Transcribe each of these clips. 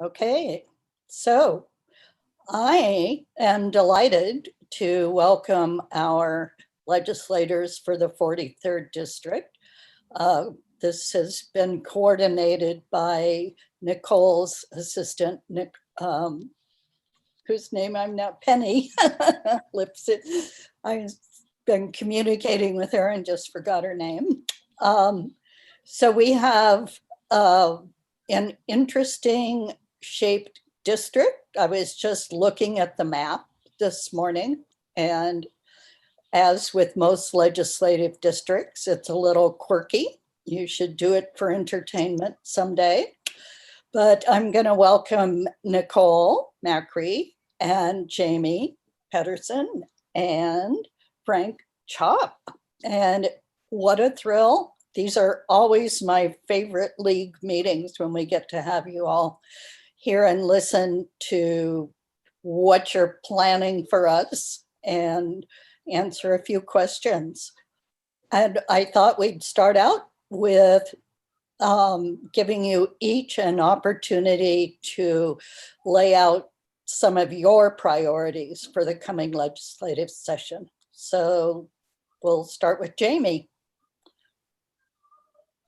Okay, so I am delighted to welcome our legislators for the 43rd District. This has been coordinated by Nicole's assistant, whose name I'm now Penny Lipsit. I've been communicating with her and just forgot her name. So we have an interesting shaped district. I was just looking at the map this morning, and as with most legislative districts, it's a little quirky. You should do it for entertainment someday. But I'm going to welcome Nicole Macri and Jamie Pederson and Frank Chopp. And what a thrill. These are always my favorite league meetings when we get to have you all here and listen to what you're planning for us and answer a few questions. And I thought we'd start out with giving you each an opportunity to lay out some of your priorities for the coming legislative session. So we'll start with Jamie.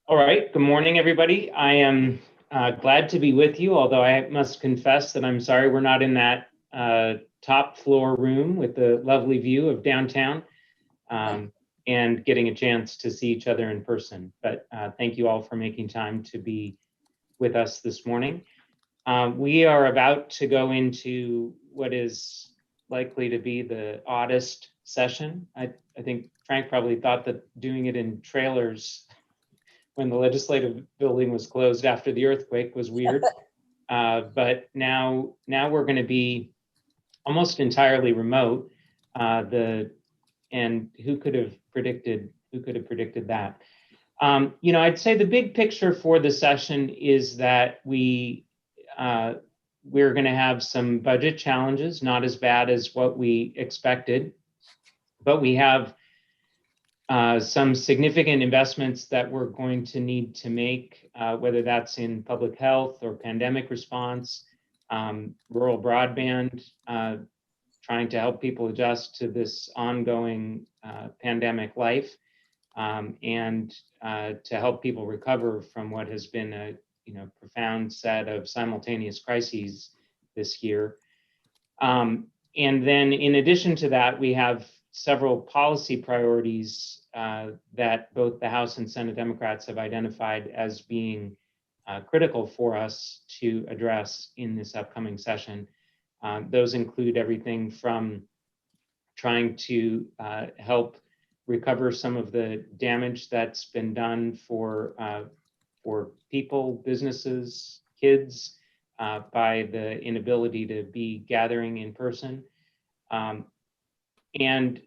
All right, good morning, everybody. I am glad to be with you, although I must confess that I'm sorry we're not in that top floor room with the lovely view of downtown and getting a chance to see each other in person. But thank you all for making time to be with us this morning. We are about to go into what is likely to be the oddest session. I think Frank probably thought that doing it in trailers when the legislative building was closed after the earthquake was weird. But now we're going to be almost entirely remote. And who could have predicted that? I'd say the big picture for the session is that we're going to have some budget challenges, not as bad as what we expected, but we have some significant investments that we're going to need to make, whether that's in public health or pandemic response, rural broadband, trying to help people adjust to this ongoing pandemic life, and to help people recover from what has been a profound set of simultaneous crises this year. And then in addition to that, we have several policy priorities that both the House and Senate Democrats have identified as being critical for us to address in this upcoming session. Those include everything from trying to help recover some of the damage that's been done for people, businesses, kids, by the inability to be gathering in person. And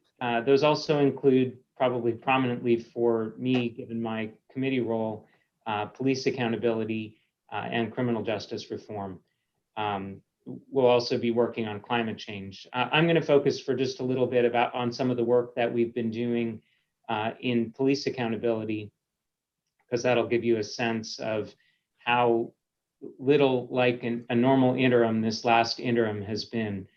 those also include, probably prominently for me, given my committee role, police accountability and criminal justice reform. We'll also be working on climate change. I'm going to focus for just a little bit on some of the work that we've been doing in police accountability, because that'll give you a sense of how little like a normal interim this last interim has been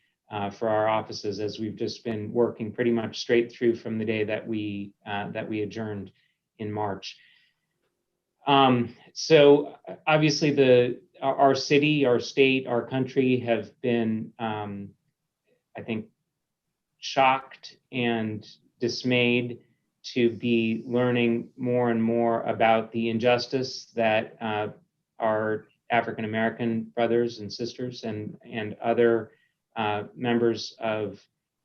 for our offices, as we've just been working pretty much straight through from the day that we adjourned in March. So obviously our city, our state, our country have been, I think, shocked and dismayed to be learning more and more about the injustice that our African-American brothers and sisters and other members of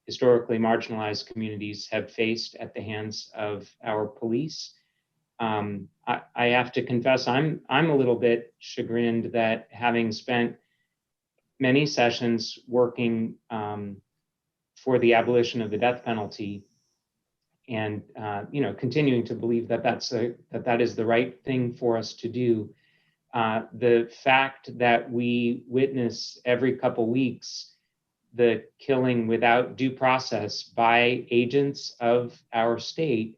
historically marginalized communities have faced at the hands of our police. I have to confess, I'm a little bit chagrined that, having spent many sessions working for the abolition of the death penalty, and continuing to believe that that is the right thing for us to do, the fact that we witness every couple weeks the killing without due process by agents of our state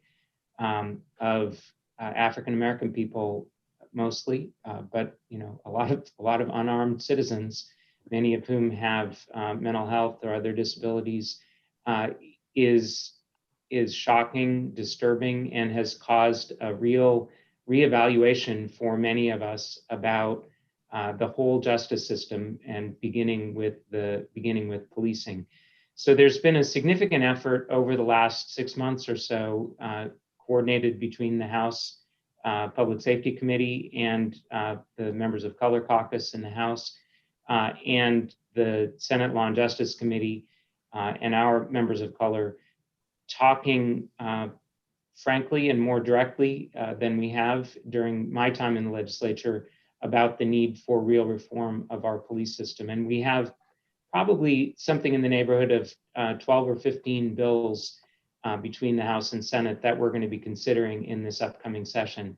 of African-American people, mostly, but a lot of unarmed citizens, many of whom have mental health or other disabilities, is shocking, disturbing, and has caused a real reevaluation for many of us about the whole justice system, and beginning with policing. So there's been a significant effort over the last 6 months or so, coordinated between the House Public Safety Committee and the members of Color Caucus in the House, and the Senate Law and Justice Committee, and our members of color, talking frankly and more directly than we have during my time in the legislature about the need for real reform of our police system. And we have probably something in the neighborhood of 12 or 15 bills between the House and Senate that we're going to be considering in this upcoming session.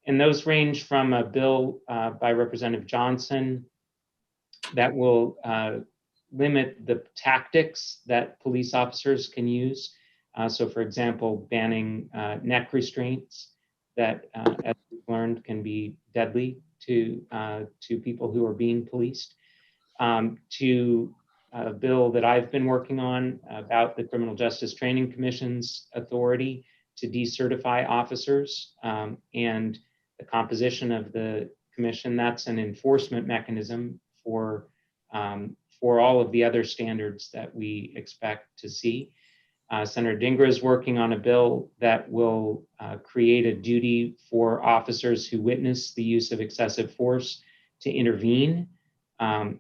And those range from a bill by Representative Johnson that will limit the tactics that police officers can use. So for example, banning neck restraints that, as we've learned, can be deadly to people who are being policed, to a bill that I've been working on about the Criminal Justice Training Commission's authority to decertify officers, and the composition of the commission. That's an enforcement mechanism for all of the other standards that we expect to see. Senator Dingra is working on a bill that will create a duty for officers who witness the use of excessive force to intervene, and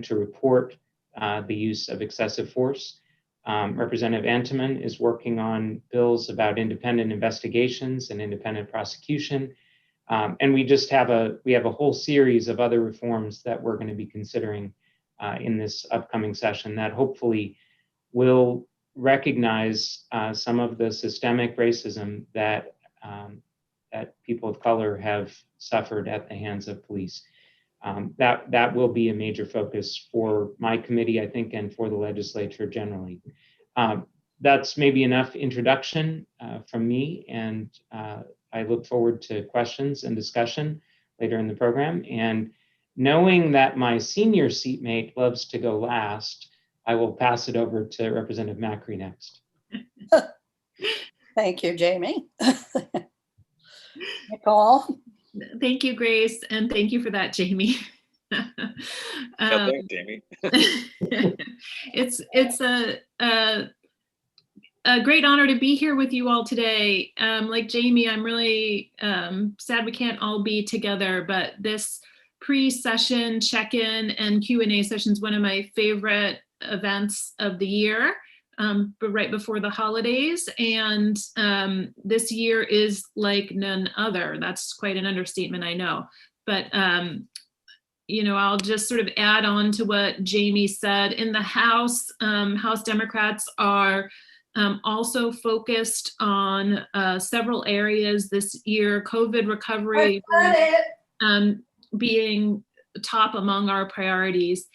to report the use of excessive force. Representative Entenmann is working on bills about independent investigations and independent prosecution. And we have a whole series of other reforms that we're going to be considering in this upcoming session that hopefully will recognize some of the systemic racism that people of color have suffered at the hands of police. That will be a major focus for my committee, I think, and for the legislature generally. That's maybe enough introduction from me, and I look forward to questions and discussion later in the program. And knowing that my senior seatmate loves to go last, I will pass it over to Representative Macri next. Thank you, Jamie. Nicole? Thank you, Grace, and thank you for that, Jamie. Thanks, Jamie. It's a great honor to be here with you all today. Like Jamie, I'm really sad we can't all be together, but this pre-session check-in and Q&A session is one of my favorite events of the year, but right before the holidays. And this year is like none other. That's quite an understatement, I know. But I'll just sort of add on to what Jamie said. In the House, House Democrats are also focused on several areas this year. COVID recovery being top among our priorities.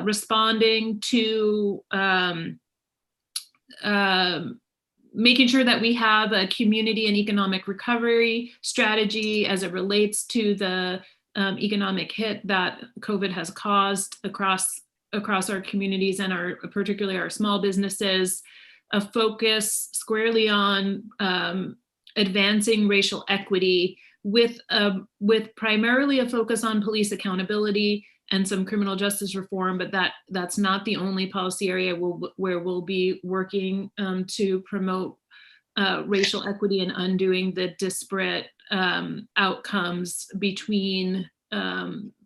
Responding to making sure that we have a community and economic recovery strategy as it relates to the economic hit that COVID has caused across our communities and particularly our small businesses. A focus squarely on advancing racial equity with primarily a focus on police accountability and some criminal justice reform, but that's not the only policy area where we'll be working to promote racial equity and undoing the disparate outcomes between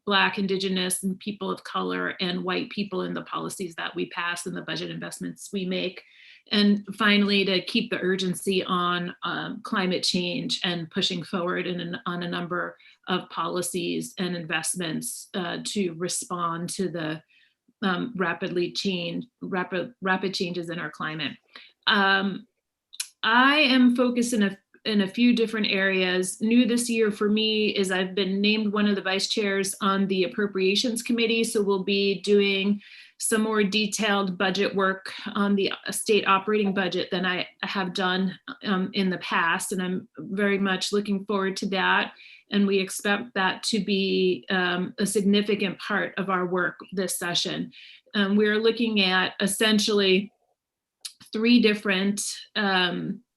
Black, Indigenous, and people of color and white people in the policies that we pass and the budget investments we make. And finally, to keep the urgency on climate change and pushing forward on a number of policies and investments to respond to the rapid changes in our climate. I am focused in in a few different areas. New this year for me is I've been named one of the vice chairs on the Appropriations Committee. So we'll be doing some more detailed budget work on the state operating budget than I have done in the past. And I'm very much looking forward to that. And we expect that to be a significant part of our work this session. We're looking at essentially 3 different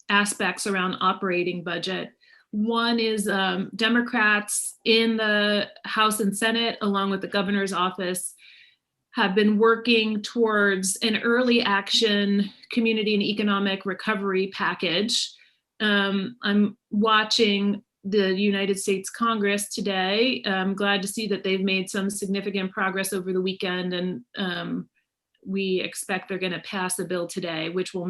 aspects around operating budget. One is Democrats in the House and Senate, along with the governor's office, have been working towards an early action community and economic recovery package. I'm watching the United States Congress today. I'm glad to see that they've made some significant progress over the weekend, and we expect they're going to pass a bill today, which will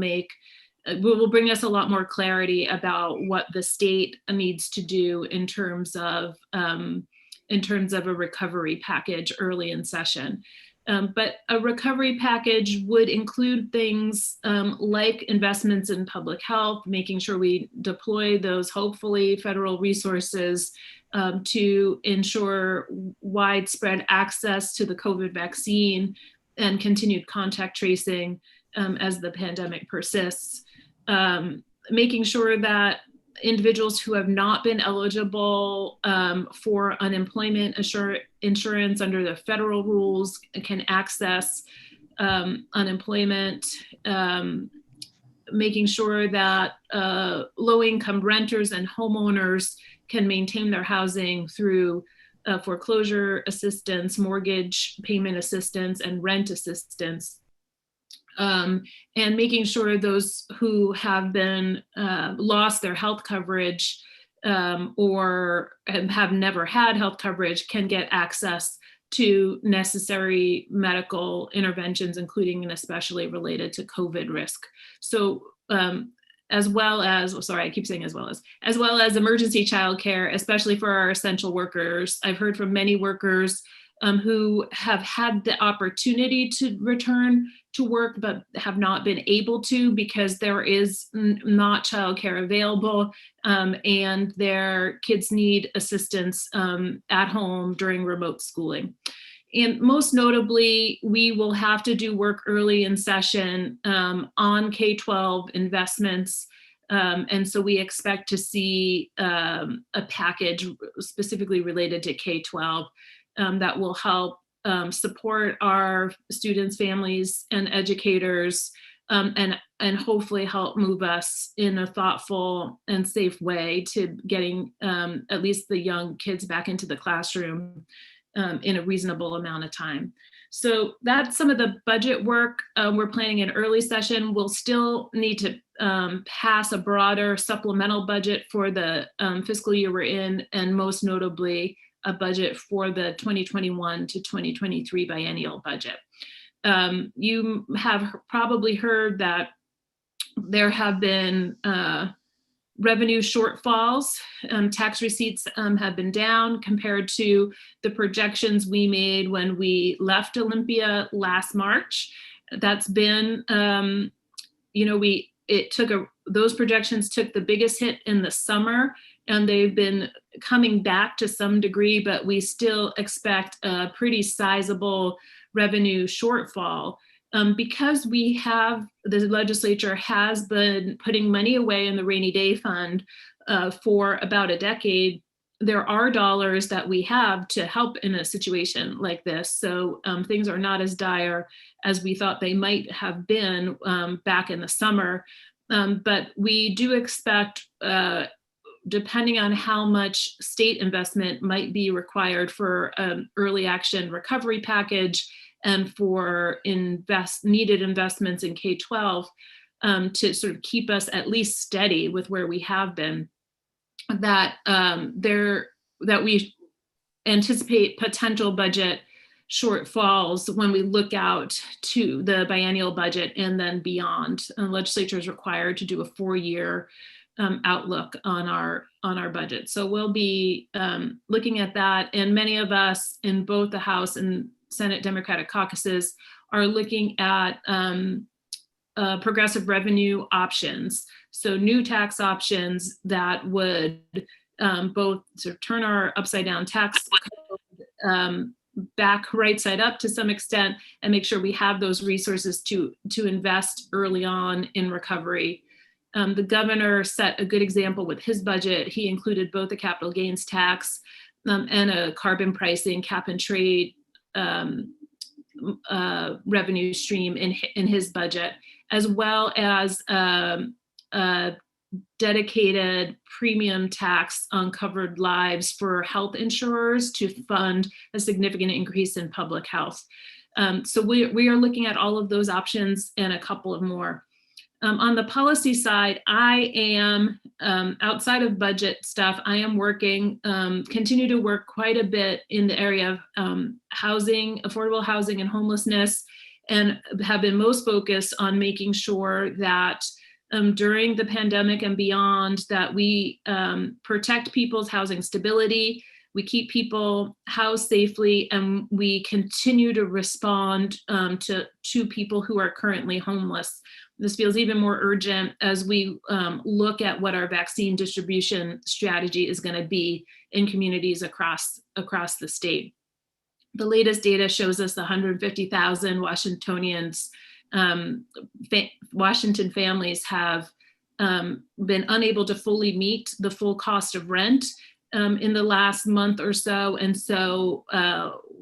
bring us a lot more clarity about what the state needs to do in terms of a recovery package early in session. But a recovery package would include things like investments in public health, making sure we deploy those, hopefully, federal resources to ensure widespread access to the COVID vaccine and continued contact tracing as the pandemic persists. Making sure that individuals who have not been eligible for unemployment insurance under the federal rules can access unemployment, making sure that low-income renters and homeowners can maintain their housing through foreclosure assistance, mortgage payment assistance, and rent assistance. And making sure those who have been lost their health coverage or have never had health coverage can get access to necessary medical interventions, including and especially related to COVID risk. So as well as emergency childcare, especially for our essential workers. I've heard from many workers who have had the opportunity to return to work, but have not been able to because there is not childcare available, and their kids need assistance at home during remote schooling. And most notably, we will have to do work early in session on K-12 investments. And so we expect to see a package specifically related to K-12 that will help support our students, families, and educators, and hopefully help move us in a thoughtful and safe way to getting at least the young kids back into the classroom in a reasonable amount of time. So that's some of the budget work we're planning in early session. We'll still need to pass a broader supplemental budget for the fiscal year we're in, and most notably, a budget for the 2021 to 2023 biennial budget. You have probably heard that there have been revenue shortfalls. Tax receipts have been down compared to the projections we made when we left Olympia last March. That's been, those projections took the biggest hit in the summer, and they've been coming back to some degree, but we still expect a pretty sizable revenue shortfall. Because the legislature has been putting money away in the rainy day fund for about a decade, there are dollars that we have to help in a situation like this. So things are not as dire as we thought they might have been back in the summer. But we do expect, depending on how much state investment might be required for an early action recovery package and for needed investments in K-12 to sort of keep us at least steady with where we have been, that we anticipate potential budget shortfalls when we look out to the biennial budget and then beyond. The legislature is required to do a 4-year outlook on our budget. So we'll be looking at that, and many of us in both the House and Senate Democratic caucuses are looking at progressive revenue options. So new tax options that would both sort of turn our upside down tax code back right side up to some extent, and make sure we have those resources to invest early on in recovery. The governor set a good example with his budget. He included both a capital gains tax and a carbon pricing cap and trade revenue stream in his budget, as well as a dedicated premium tax on covered lives for health insurers to fund a significant increase in public health. So we are looking at all of those options and a couple of more. On the policy side, I am, outside of budget stuff, I am working, continue to work quite a bit in the area of housing, affordable housing and homelessness, and have been most focused on making sure that during the pandemic and beyond, that we protect people's housing stability, we keep people housed safely, and we continue to respond to people who are currently homeless. This feels even more urgent as we look at what our vaccine distribution strategy is going to be in communities across the state. The latest data shows us the 150,000 Washingtonians, Washington families have been unable to fully meet the full cost of rent in the last month or so. And so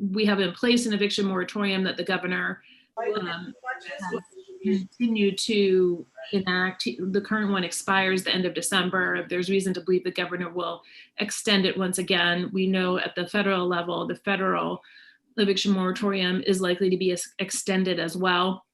we have in place an eviction moratorium that the governor has continued to enact. The current one expires the end of December. There's reason to believe the governor will extend it once again. We know at the federal level, the federal eviction moratorium is likely to be extended as well.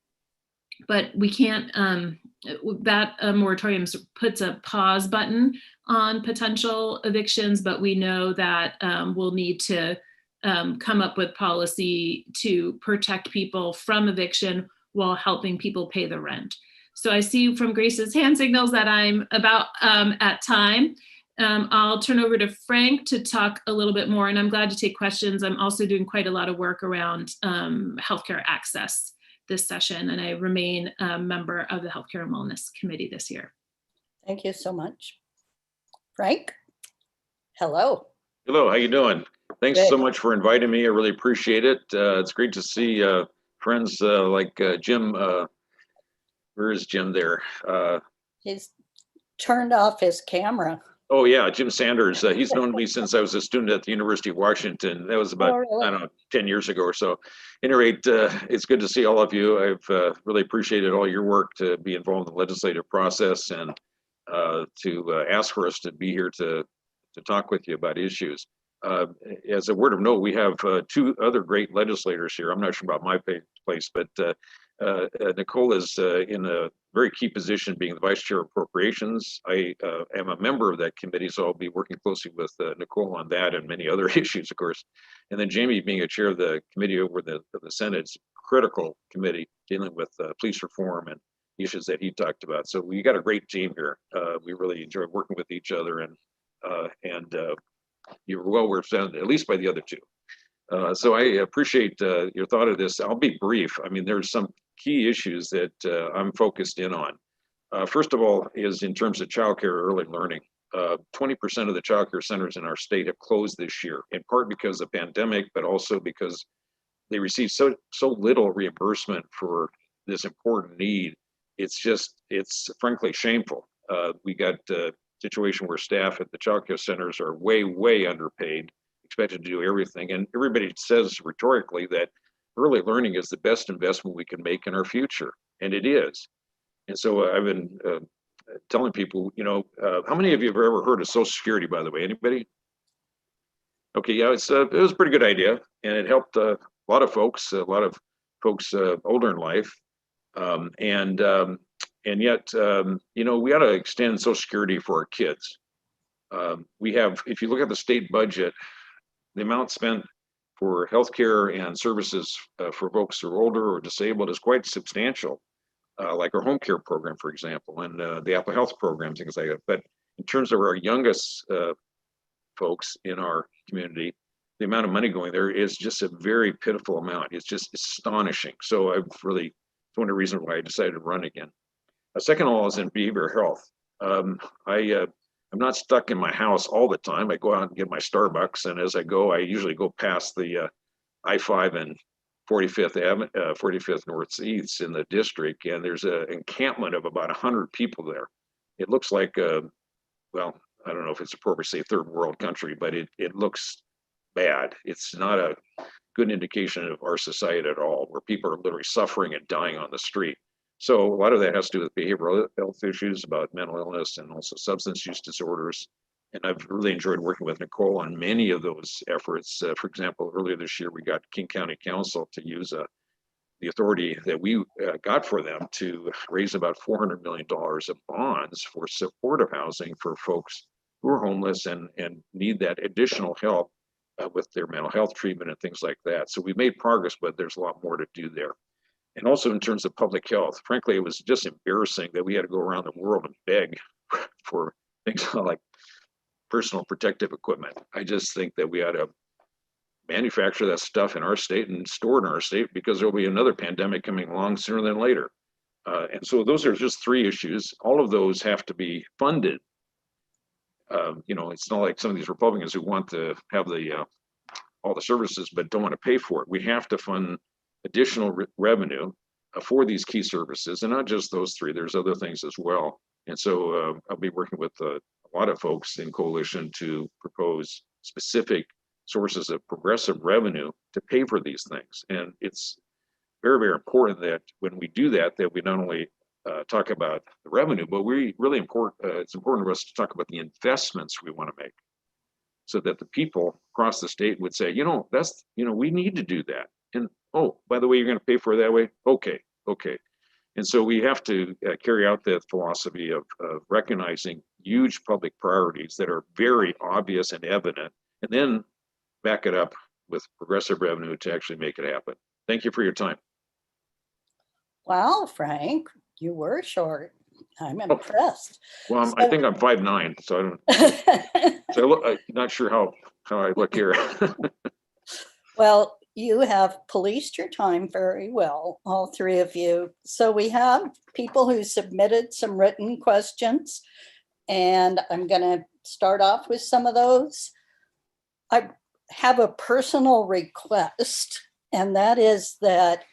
But we can't, that moratorium puts a pause button on potential evictions, but we know that we'll need to come up with policy to protect people from eviction while helping people pay the rent. So I see from Grace's hand signals that I'm about at time. I'll turn over to Frank to talk a little bit more, and I'm glad to take questions. I'm also doing quite a lot of work around healthcare access this session, and I remain a member of the Healthcare and Wellness Committee this year. Thank you so much. Frank? Hello. Hello, how you doing? Thanks Good. so much for inviting me. I really appreciate it. It's great to see friends like Jim. Where is Jim there? He's turned off his camera. Oh yeah, Jim Sanders. He's known me since I was a student at the University of Washington. That was about, really? I don't know, 10 years ago or so. At any rate, it's good to see all of you. I've really appreciated all your work to be involved in the legislative process and to ask for us to be here to talk with you about issues. As a word of note, we have two other great legislators here. I'm not sure about my place, but Nicole is in a very key position, being the Vice Chair of Appropriations. I am a member of that committee, so I'll be working closely with Nicole on that and many other issues, of course. And then Jamie, being a chair of the committee over the Senate's critical committee dealing with police reform and issues that he talked about. So we got a great team here. We really enjoy working with each other, and you're well represented, at least by the other two. So I appreciate your thought of this. I'll be brief. I mean, there's some key issues that I'm focused in on. First of all is in terms of childcare early learning. 20% of the childcare centers in our state have closed this year, in part because of pandemic, but also because they receive so little reimbursement for this important need. It's frankly shameful. We got a situation where staff at the childcare centers are way underpaid, expected to do everything. And everybody says rhetorically that early learning is the best investment we can make in our future. And it is. And so I've been telling people, you know, how many of you have ever heard of Social Security, by the way? Anybody? Okay, yeah, it was a pretty good idea. And it helped a lot of folks older in life. And yet, you know, we ought to extend Social Security for our kids. We have, if you look at the state budget, the amount spent for healthcare and services for folks who are older or disabled is quite substantial, like our home care program, for example, and the Apple Health program, things like that. But in terms of our youngest folks in our community, the amount of money going there is just a very pitiful amount. It's just astonishing. So I've really It's one of the reasons why I decided to run again. Second of all is in behavioral health. I'm not stuck in my house all the time. I go out and get my Starbucks, and as I go, I usually go past the I-5 and 45th Northeast in the district, and there's an encampment of about 100 people there. It looks like, well, I don't know if it's appropriate to say third world country, but it looks bad. It's not a good indication of our society at all, where people are literally suffering and dying on the street. So a lot of that has to do with behavioral health issues about mental illness and also substance use disorders. And I've really enjoyed working with Nicole on many of those efforts. For example, earlier this year, we got King County Council to use the authority that we got for them to raise about $400 million of bonds for supportive housing for folks who are homeless and need that additional help with their mental health treatment and things like that. So we made progress, but there's a lot more to do there. And also in terms of public health, frankly, it was just embarrassing that we had to go around the world and beg for things like personal protective equipment. I just think that we ought to manufacture that stuff in our state and store it in our state, because there'll be another pandemic coming along sooner than later. And so those are just three issues. All of those have to be funded. You know, it's not like some of these Republicans who want to have all the services but don't want to pay for it. We have to fund additional revenue for these key services, and not just those three. There's other things as well. And so I'll be working with a lot of folks in coalition to propose specific sources of progressive revenue to pay for these things. And it's very, very important that when we do that, that we not only talk about the revenue, but it's important for us to talk about the investments we want to make, so that the people across the state would say, we need to do that. And oh, by the way, you're going to pay for it that way? Okay. And so we have to carry out that philosophy of recognizing huge public priorities that are very obvious and evident, and then back it up with progressive revenue to actually make it happen. Thank you for your time. Wow, Frank, you were short. I'm impressed. Well, I think I'm 5'9", so I don't. So I'm not sure how I look here. Well, you have policed your time very well, all three of you. So we have people who submitted some written questions, and I'm going to start off with some of those. I have a personal request, and that is that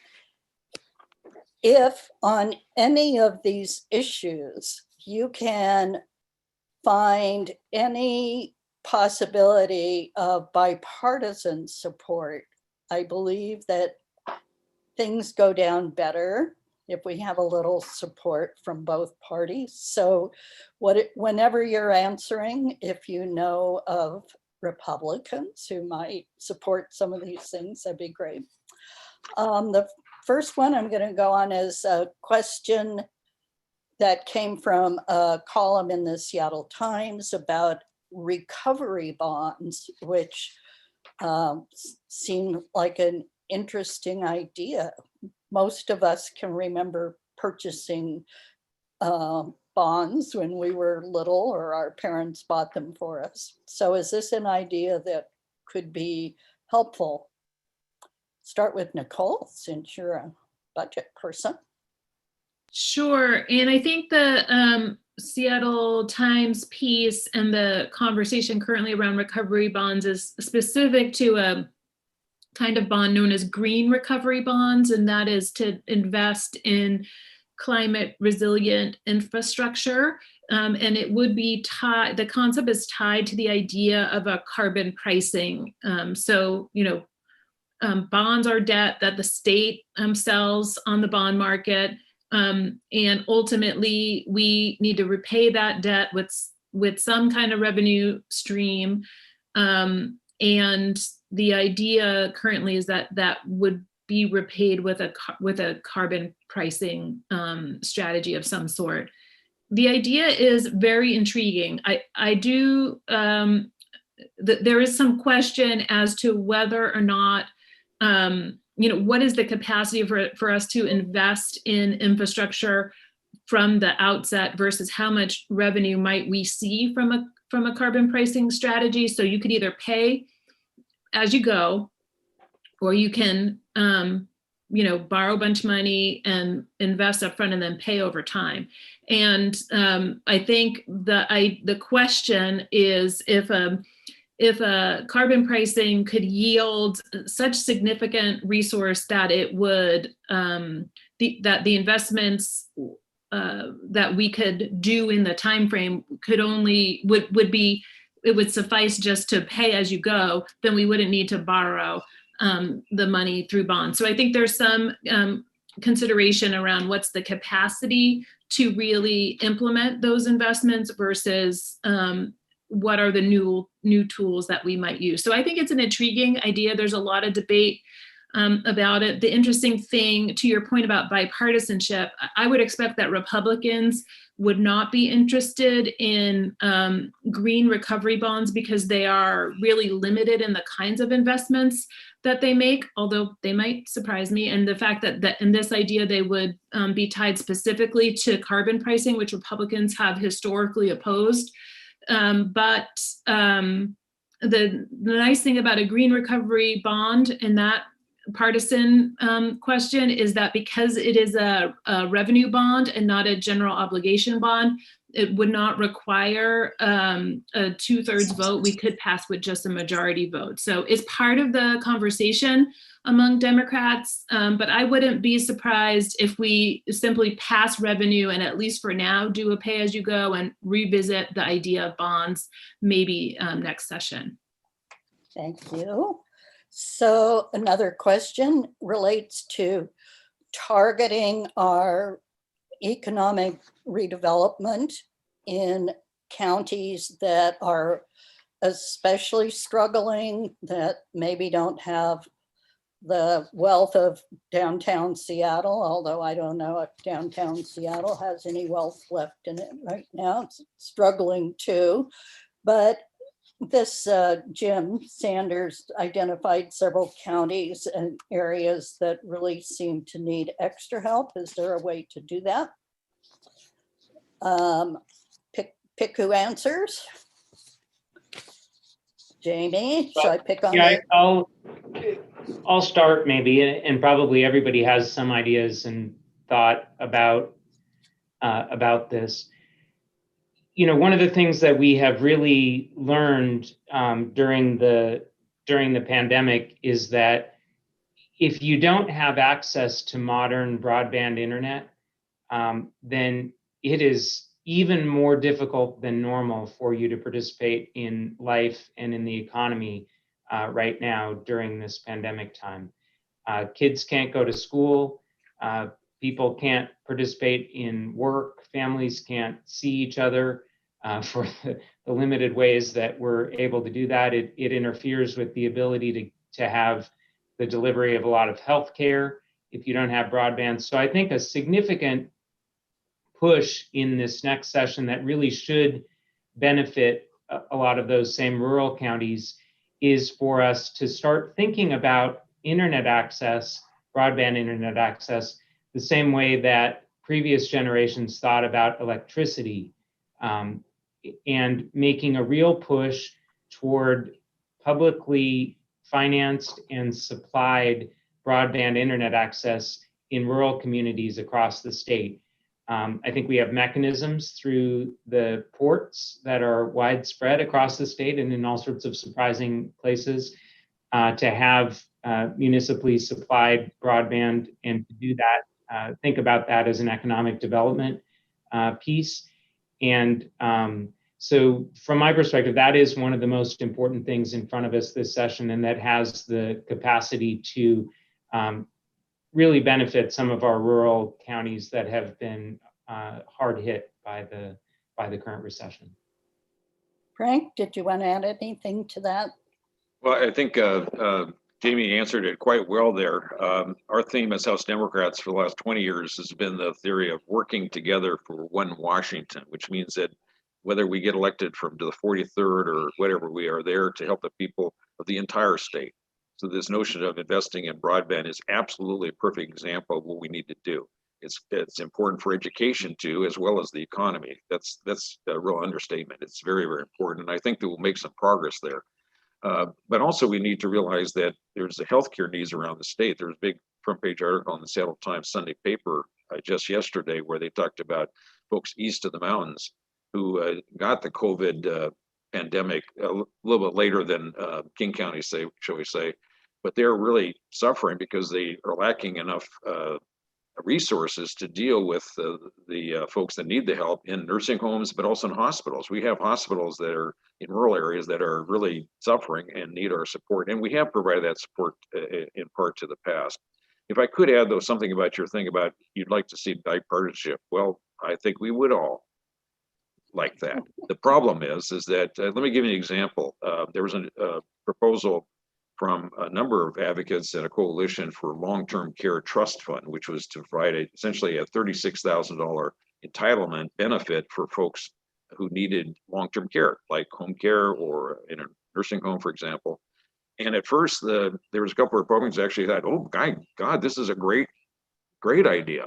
if on any of these issues you can find any possibility of bipartisan support, I believe that things go down better if we have a little support from both parties. So whenever you're answering, if you know of Republicans who might support some of these things, that'd be great. The first one I'm going to go on is a question that came from a column in the Seattle Times about recovery bonds, which seemed like an interesting idea. Most of us can remember purchasing bonds when we were little, or our parents bought them for us. So is this an idea that could be helpful? Start with Nicole, since you're a budget person. Sure. And I think the Seattle Times piece and the conversation currently around recovery bonds is specific to a kind of bond known as green recovery bonds, and that is to invest in climate resilient infrastructure. And it would be tied, the concept is tied to the idea of a carbon pricing. Bonds are debt that the state sells on the bond market. And ultimately, we need to repay that debt with some kind of revenue stream. And the idea currently is that that would be repaid with a carbon pricing strategy of some sort. The idea is very intriguing. There is some question as to whether or not what is the capacity for us to invest in infrastructure from the outset versus how much revenue might we see from a carbon pricing strategy. So you could either pay as you go, or you can borrow a bunch of money and invest upfront and then pay over time. And I think the question is if a carbon pricing could yield such significant resource that it would that the investments that we could do in the time frame would suffice just to pay as you go, then we wouldn't need to borrow the money through bonds. So I think there's some consideration around what's the capacity to really implement those investments versus what are the new tools that we might use. So I think it's an intriguing idea. There's a lot of debate about it. The interesting thing, to your point about bipartisanship, I would expect that Republicans would not be interested in green recovery bonds because they are really limited in the kinds of investments that they make, although they might surprise me. And the fact that in this idea, they would be tied specifically to carbon pricing, which Republicans have historically opposed. But the nice thing about a green recovery bond in that partisan question is that because it is a revenue bond and not a general obligation bond, it would not require a 2/3 vote. We could pass with just a majority vote. So it's part of the conversation among Democrats, but I wouldn't be surprised if we simply pass revenue and at least for now do a pay as you go and revisit the idea of bonds maybe next session. Thank you. So another question relates to targeting our economic redevelopment in counties that are especially struggling, that maybe don't have the wealth of downtown Seattle, although I don't know if downtown Seattle has any wealth left in it right now. It's struggling too. But this Jim Sanders identified several counties and areas that really seem to need extra help. Is there a way to do that? Pick who answers. Jamie, should I pick on you? I'll start maybe, and probably everybody has some ideas and thought about this. One of the things that we have really learned during the pandemic is that if you don't have access to modern broadband internet, then it is even more difficult than normal for you to participate in life and in the economy right now during this pandemic time. Kids can't go to school. People can't participate in work. Families can't see each other for the limited ways that we're able to do that. It interferes with the ability to have the delivery of a lot of healthcare if you don't have broadband. So I think a significant push in this next session that really should benefit a lot of those same rural counties is for us to start thinking about internet access, broadband internet access, the same way that previous generations thought about electricity, and making a real push toward publicly financed and supplied broadband internet access in rural communities across the state. I think we have mechanisms through the ports that are widespread across the state and in all sorts of surprising places to have municipally supplied broadband, and to do that, think about that as an economic development piece. And so from my perspective, that is one of the most important things in front of us this session, and that has the capacity to really benefit some of our rural counties that have been hard hit by the current recession. Frank, did you want to add anything to that? Well, I think Jamie answered it quite well there. Our theme as House Democrats for the last 20 years has been the theory of working together for one Washington, which means that whether we get elected from to the 43rd or whatever, we are there to help the people of the entire state. So this notion of investing in broadband is absolutely a perfect example of what we need to do. It's important for education too, as well as the economy. That's a real understatement. It's very, very important. And I think that we'll make some progress there. But also we need to realize that there's the healthcare needs around the state. There's big front page article in the Seattle Times Sunday paper just yesterday, where they talked about folks east of the mountains who got the COVID pandemic a little bit later than King County, shall we say, but they're really suffering because they are lacking enough resources to deal with the folks that need the help in nursing homes, but also in hospitals. We have hospitals that are in rural areas that are really suffering and need our support, and we have provided that support in part to the past. If I could add, though, something about your thing about you'd like to see bipartisanship, well, I think we would all like that. The problem is that, let me give you an example. There was a proposal from a number of advocates and a coalition for long-term care trust fund, which was to provide essentially a $36,000 entitlement benefit for folks who needed long-term care, like home care or in a nursing home, for example. And at first, there was a couple of Republicans actually thought, oh, God, this is a great idea.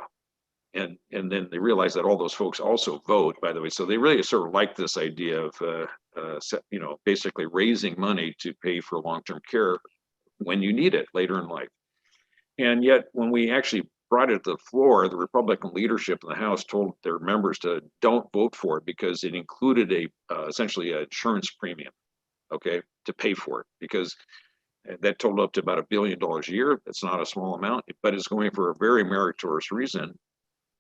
And then they realized that all those folks also vote, by the way. So they really sort of like this idea of, basically raising money to pay for long-term care when you need it later in life. And yet, when we actually brought it to the floor, the Republican leadership in the House told their members to don't vote for it because it included essentially an insurance premium, okay, to pay for it, because that totaled up to about $1 billion a year. It's not a small amount, but it's going for a very meritorious reason.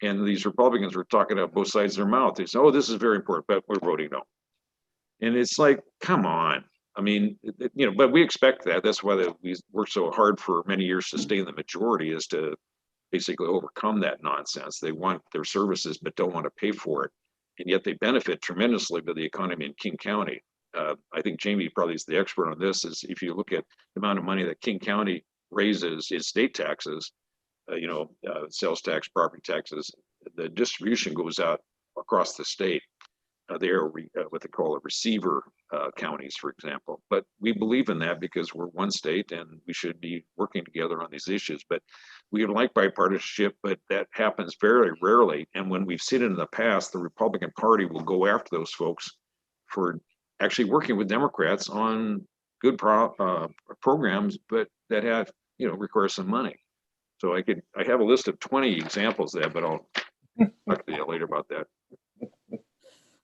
And these Republicans were talking out both sides of their mouth. They said, oh, this is very important, but we're voting no. And it's like, come on. I mean, but we expect that. That's why we worked so hard for many years to stay in the majority, is to basically overcome that nonsense. They want their services, but don't want to pay for it. And yet they benefit tremendously by the economy in King County. I think Jamie probably is the expert on this, is if you look at the amount of money that King County raises in state taxes, sales tax, property taxes, the distribution goes out across the state. They are what they call a receiver counties, for example. But we believe in that because we're one state and we should be working together on these issues. But we would like bipartisanship, but that happens very rarely. And when we've seen it in the past, the Republican Party will go after those folks for actually working with Democrats on good programs, but that have, require some money. So I have a list of 20 examples there, but I'll talk to you later about that.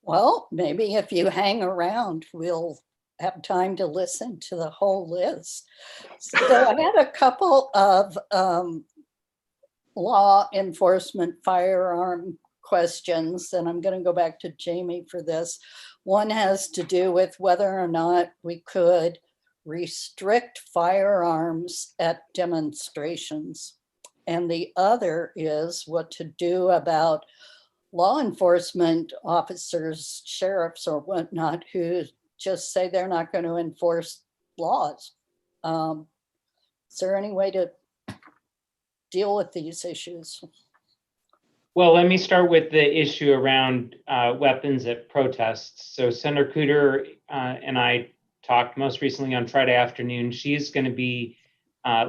Well, maybe if you hang around, we'll have time to listen to the whole list. So I had a couple of law enforcement firearm questions, and I'm going to go back to Jamie for this. One has to do with whether or not we could restrict firearms at demonstrations. And the other is what to do about law enforcement officers, sheriffs or whatnot, who just say they're not going to enforce laws. Is there any way to deal with these issues? Well, let me start with the issue around weapons at protests. So Senator Cooter and I talked most recently on Friday afternoon. She's going to be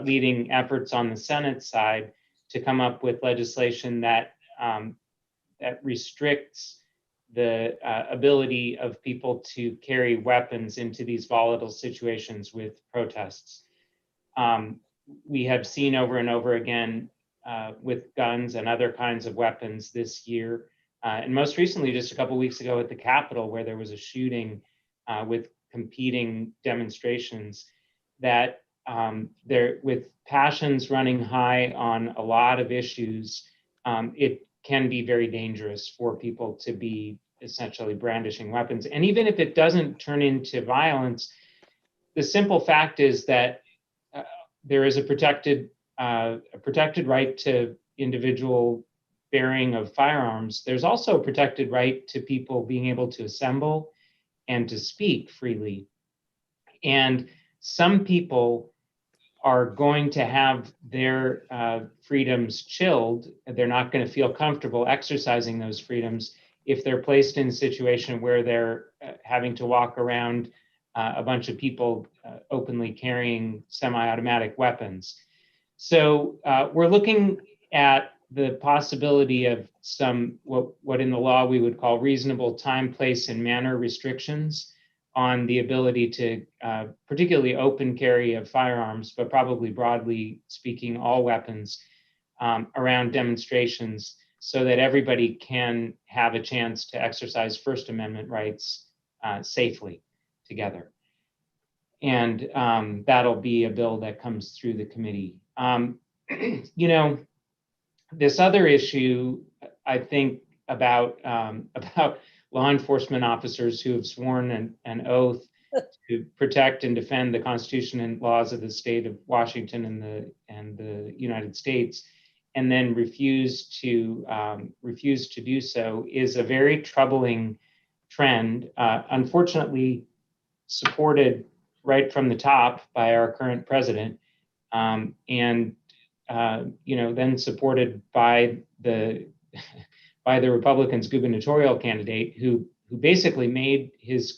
leading efforts on the Senate side to come up with legislation that restricts the ability of people to carry weapons into these volatile situations with protests. We have seen over and over again with guns and other kinds of weapons this year. And most recently, just a couple of weeks ago at the Capitol, where there was a shooting with competing demonstrations, that with passions running high on a lot of issues, it can be very dangerous for people to be essentially brandishing weapons. And even if it doesn't turn into violence, the simple fact is that there is a protected right to individual bearing of firearms. There's also a protected right to people being able to assemble and to speak freely. And some people are going to have their freedoms chilled. They're not going to feel comfortable exercising those freedoms if they're placed in a situation where they're having to walk around a bunch of people openly carrying semi-automatic weapons. So we're looking at the possibility of some what in the law we would call reasonable time, place, and manner restrictions on the ability to particularly open carry of firearms, but probably broadly speaking, all weapons around demonstrations, so that everybody can have a chance to exercise First Amendment rights safely together. And that'll be a bill that comes through the committee. You know, this other issue, I think, about law enforcement officers who have sworn an oath to protect and defend the Constitution and laws of the state of Washington and the United States, and then refuse to do so, is a very troubling trend. Unfortunately, supported right from the top by our current president, and you know, then supported by the Republicans' gubernatorial candidate, who basically made his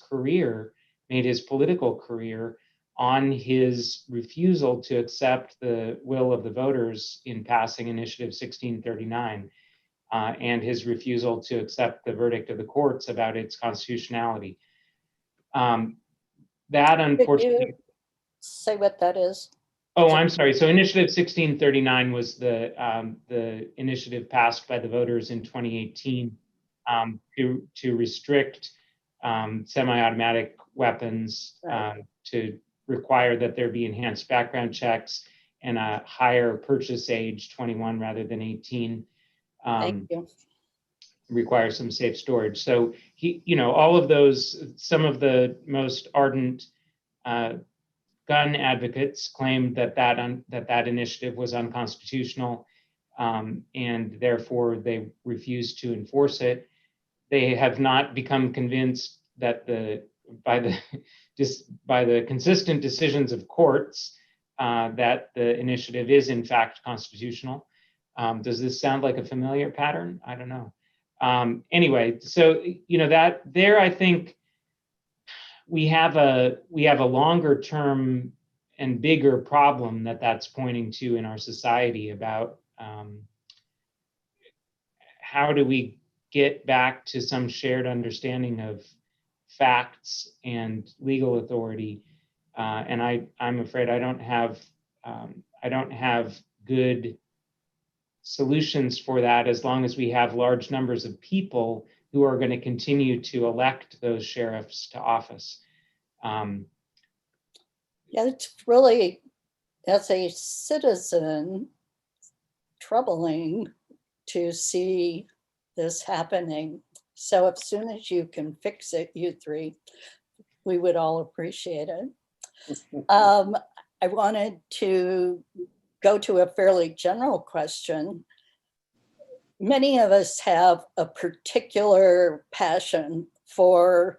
political career on his refusal to accept the will of the voters in passing Initiative 1639, and his refusal to accept the verdict of the courts about its constitutionality. That unfortunately. Could you say what that is? Oh, I'm sorry. So Initiative 1639 was the initiative passed by the voters in 2018 to restrict semi-automatic weapons, to require that there be enhanced background checks and a higher purchase age, 21 rather than 18. Thank you. Require some safe storage. So you know, all of those, some of the most ardent gun advocates claimed that initiative was unconstitutional, and therefore they refused to enforce it. They have not become convinced that by the consistent decisions of courts that the initiative is in fact constitutional. Does this sound like a familiar pattern? I don't know. Anyway, so you know, that there, I think we have a longer term and bigger problem that's pointing to in our society about how do we get back to some shared understanding of facts and legal authority. And I'm afraid I don't have good solutions for that, as long as we have large numbers of people who are going to continue to elect those sheriffs to office. Yeah, it's really, as a citizen, troubling to see this happening. So as soon as you can fix it, you three, we would all appreciate it. I wanted to go to a fairly general question. Many of us have a particular passion for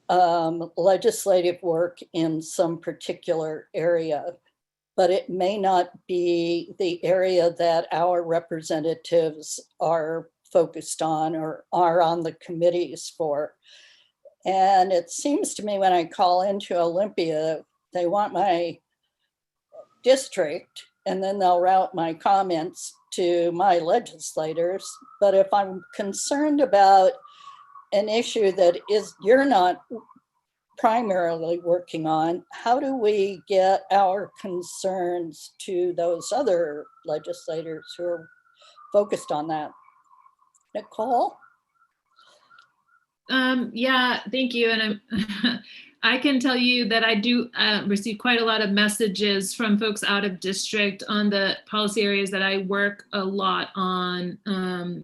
legislative work in some particular area, but it may not be the area that our representatives are focused on or are on the committees for. And it seems to me when I call into Olympia, they want my district, and then they'll route my comments to my legislators. But if I'm concerned about an issue that you're not primarily working on, how do we get our concerns to those other legislators who are focused on that? Nicole? Yeah, thank you. And I can tell you that I do receive quite a lot of messages from folks out of district on the policy areas that I work a lot on: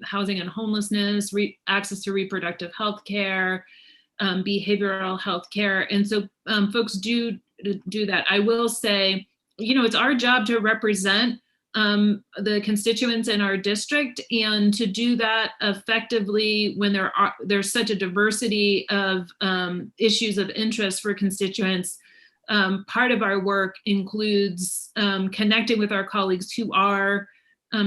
housing and homelessness, access to reproductive health care, behavioral health care. And so folks do that. I will say, you know, it's our job to represent the constituents in our district, and to do that effectively when there's such a diversity of issues of interest for constituents. Part of our work includes connecting with our colleagues who are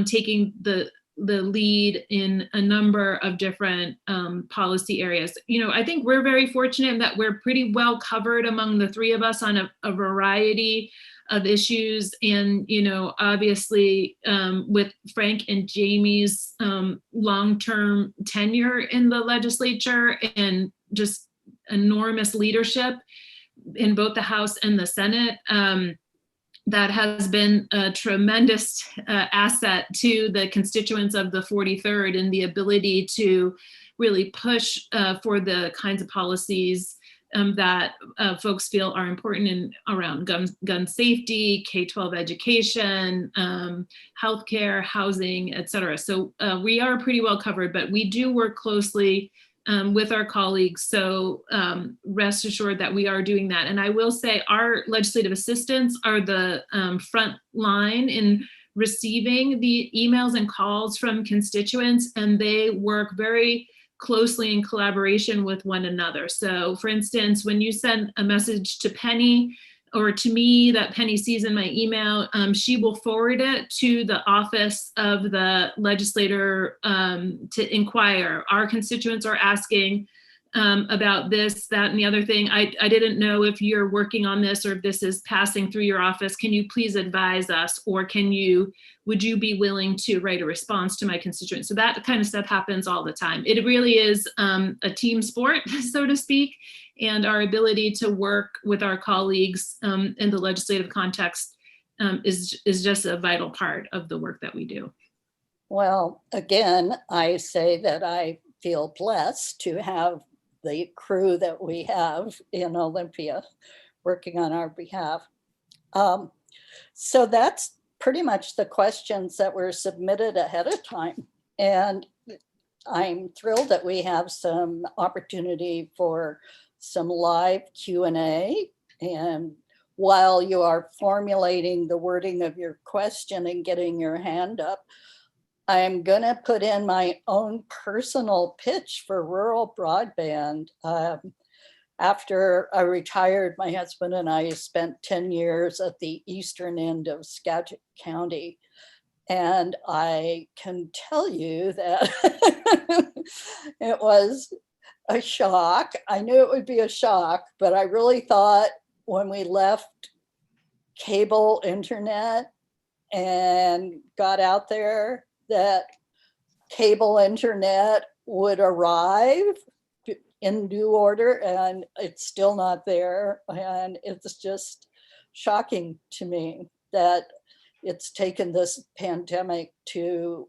taking the lead in a number of different policy areas. You know, I think we're very fortunate that we're pretty well covered among the three of us on a variety of issues. And, you know, obviously with Frank and Jamie's long-term tenure in the legislature, and just enormous leadership in both the House and the Senate. That has been a tremendous asset to the constituents of the 43rd and the ability to really push for the kinds of policies that folks feel are important in around gun safety, K-12 education, healthcare, housing, et cetera. So we are pretty well covered, but we do work closely with our colleagues. So rest assured that we are doing that. And I will say our legislative assistants are the front line in receiving the emails and calls from constituents, and they work very closely in collaboration with one another. So for instance, when you send a message to Penny or to me that Penny sees in my email, she will forward it to the office of the legislator to inquire. Our constituents are asking about this, that, and the other thing. I didn't know if you're working on this or if this is passing through your office. Can you please advise us? Or would you be willing to write a response to my constituents? So that kind of stuff happens all the time. It really is a team sport, so to speak. And our ability to work with our colleagues in the legislative context is just a vital part of the work that we do. Well, again, I say that I feel blessed to have the crew that we have in Olympia working on our behalf. So that's pretty much the questions that were submitted ahead of time. And I'm thrilled that we have some opportunity for some live Q&A. And while you are formulating the wording of your question and getting your hand up, I'm going to put in my own personal pitch for rural broadband. After I retired, my husband and I spent 10 years at the eastern end of Skagit County. And I can tell you that it was a shock. I knew it would be a shock, but I really thought when we left cable internet and got out there that cable internet would arrive in due order, and it's still not there. And it's just shocking to me that it's taken this pandemic to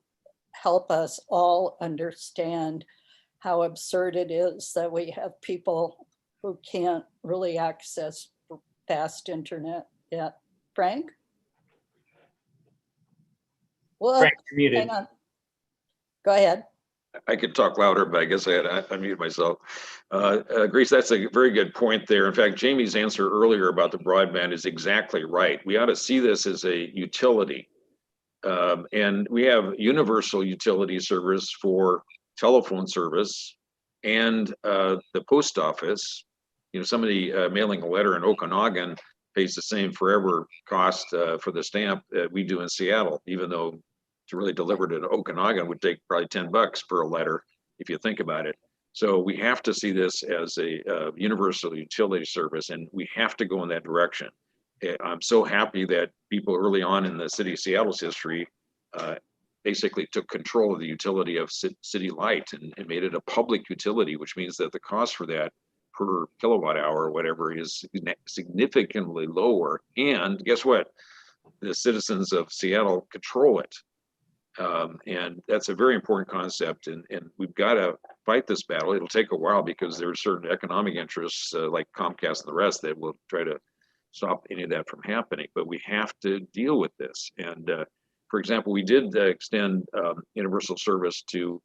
help us all understand how absurd it is that we have people who can't really access fast internet yet. Frank? Well, Frank, you're muted. hang on. Go ahead. I could talk louder, but I guess I had to unmute myself. Grace, that's a very good point there. In fact, Jamie's answer earlier about the broadband is exactly right. We ought to see this as a utility. And we have universal utility service for telephone service and the post office. You know, somebody mailing a letter in Okanagan pays the same forever cost for the stamp that we do in Seattle, even though to really deliver it to Okanagan would take probably $10 per letter, if you think about it. So we have to see this as a universal utility service, and we have to go in that direction. I'm so happy that people early on in the city of Seattle's history basically took control of the utility of City Light and made it a public utility, which means that the cost for that per kilowatt hour or whatever is significantly lower. And guess what? The citizens of Seattle control it. And that's a very important concept, and we've got to fight this battle. It'll take a while because there are certain economic interests like Comcast and the rest that will try to stop any of that from happening, but we have to deal with this. And for example, we did extend universal service to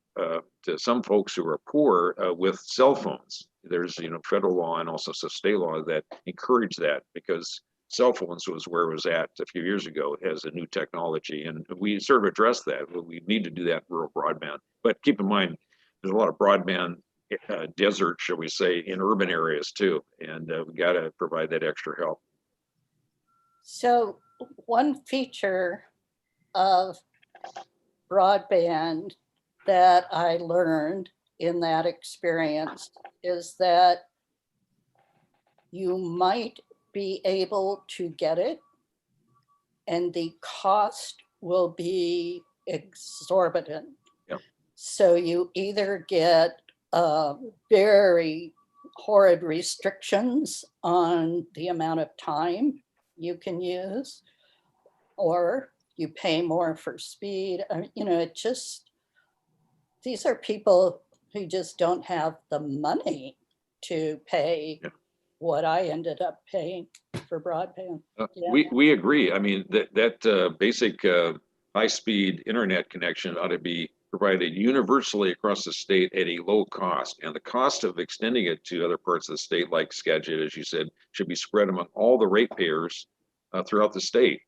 some folks who are poor with cell phones. There's federal law and also some state law that encourage that, because cell phones was where it was at a few years ago as a new technology, and we sort of addressed that. We need to do that in rural broadband, but keep in mind there's a lot of broadband desert, shall we say, in urban areas too, and we got to provide that extra help. So one feature of broadband that I learned in that experience is that you might be able to get it and the cost will be exorbitant. Yep. So you either get a very horrid restrictions on the amount of time you can use, or you pay more for speed. You know, it just, these are people who just don't have the money to pay what I ended up paying for broadband. We agree. I mean, that basic high-speed internet connection ought to be provided universally across the state at a low cost. And the cost of extending it to other parts of the state, like Skagit, as you said, should be spread among all the ratepayers throughout the state,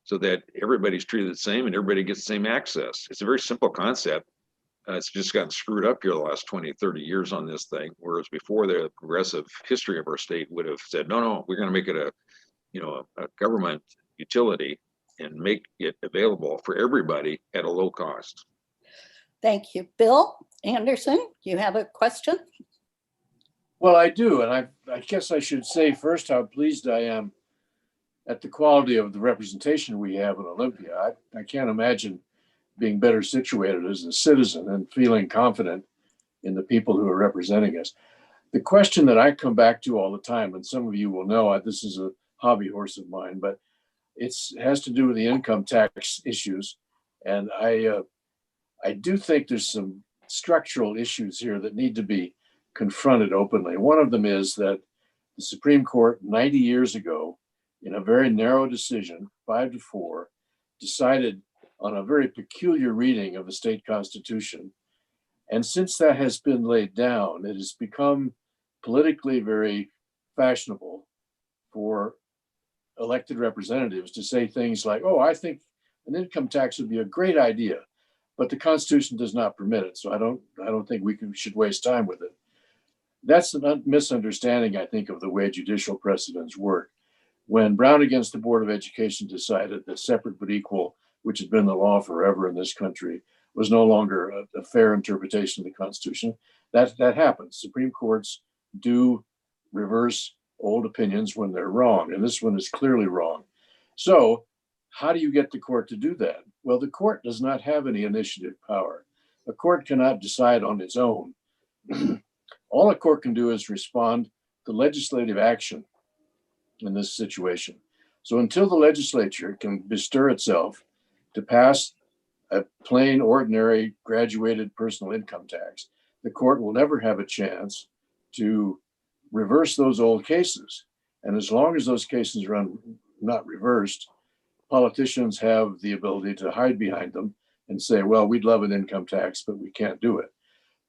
so that everybody's treated the same and everybody gets the same access. It's a very simple concept. It's just gotten screwed up here the last 20, 30 years on this thing. Whereas before, the progressive history of our state would have said, no, we're going to make it a government utility and make it available for everybody at a low cost. Thank you. Bill Anderson, you have a question? Well, I do. And I guess I should say first how pleased I am at the quality of the representation we have in Olympia. I can't imagine being better situated as a citizen and feeling confident in the people who are representing us. The question that I come back to all the time, and some of you will know, this is a hobby horse of mine, but it has to do with the income tax issues. And I do think there's some structural issues here that need to be confronted openly. One of them is that the Supreme Court 90 years ago, in a very narrow decision, 5-4, decided on a very peculiar reading of the state constitution. And since that has been laid down, it has become politically very fashionable for elected representatives to say things like, oh, I think an income tax would be a great idea, but the Constitution does not permit it. So I don't think we should waste time with it. That's a misunderstanding, I think, of the way judicial precedents work. When Brown against the Board of Education decided that separate but equal, which had been the law forever in this country, was no longer a fair interpretation of the Constitution, that happens. Supreme Courts do reverse old opinions when they're wrong, and this one is clearly wrong. So how do you get the court to do that? Well, the court does not have any initiative power. A court cannot decide on its own. All a court can do is respond to legislative action in this situation. So until the legislature can bestir itself to pass a plain, ordinary, graduated personal income tax, the court will never have a chance to reverse those old cases. And as long as those cases are not reversed, politicians have the ability to hide behind them and say, well, we'd love an income tax, but we can't do it.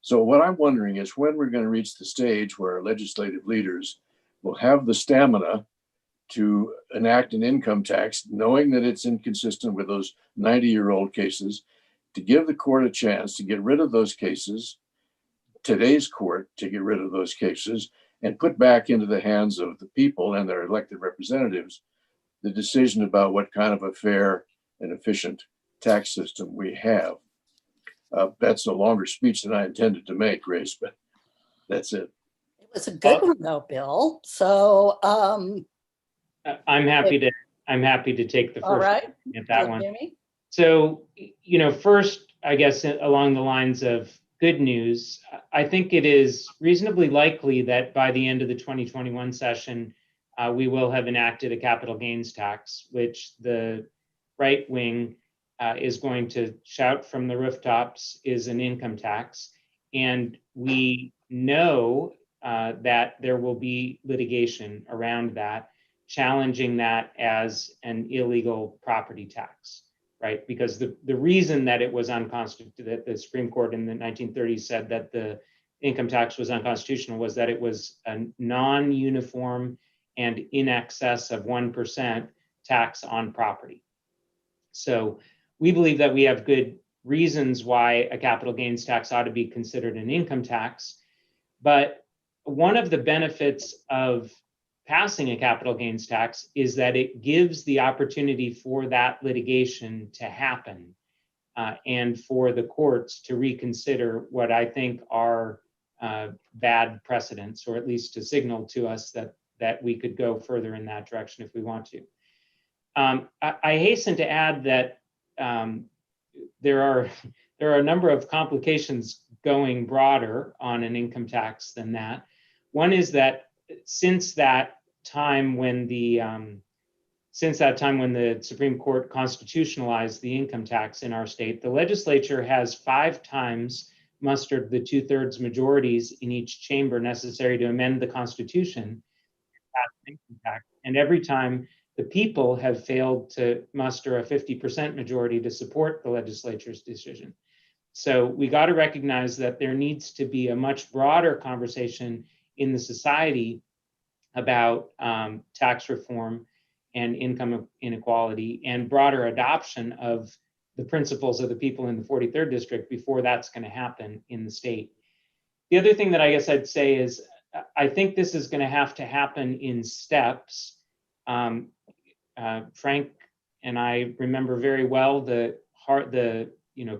So what I'm wondering is when we're going to reach the stage where legislative leaders will have the stamina to enact an income tax, knowing that it's inconsistent with those 90-year-old cases, to give the court a chance to get rid of those cases, today's court to get rid of those cases, and put back into the hands of the people and their elected representatives the decision about what kind of a fair and efficient tax system we have. That's a longer speech than I intended to make, Grace, but that's it. It was a good one though, Bill. So I'm happy to take the first all right. at that one. Jamie? So, first, I guess along the lines of good news, I think it is reasonably likely that by the end of the 2021 session, we will have enacted a capital gains tax, which the right wing is going to shout from the rooftops is an income tax. And we know that there will be litigation around that, challenging that as an illegal property tax, right? Because the reason that it was unconstitutional, that the Supreme Court in the 1930s said that the income tax was unconstitutional, was that it was a non-uniform and in excess of 1% tax on property. So we believe that we have good reasons why a capital gains tax ought to be considered an income tax. But one of the benefits of passing a capital gains tax is that it gives the opportunity for that litigation to happen and for the courts to reconsider what I think are bad precedents, or at least to signal to us that we could go further in that direction if we want to. I hasten to add that there are a number of complications going broader on an income tax than that. One is that since that time when the Supreme Court constitutionalized the income tax in our state, the legislature has 5 times mustered the 2/3 majorities in each chamber necessary to amend the Constitution, income tax. And every time the people have failed to muster a 50% majority to support the legislature's decision. So we got to recognize that there needs to be a much broader conversation in the society about tax reform and income inequality and broader adoption of the principles of the people in the 43rd district before that's going to happen in the state. The other thing that I guess I'd say is I think this is going to happen in steps. Frank and I remember very well the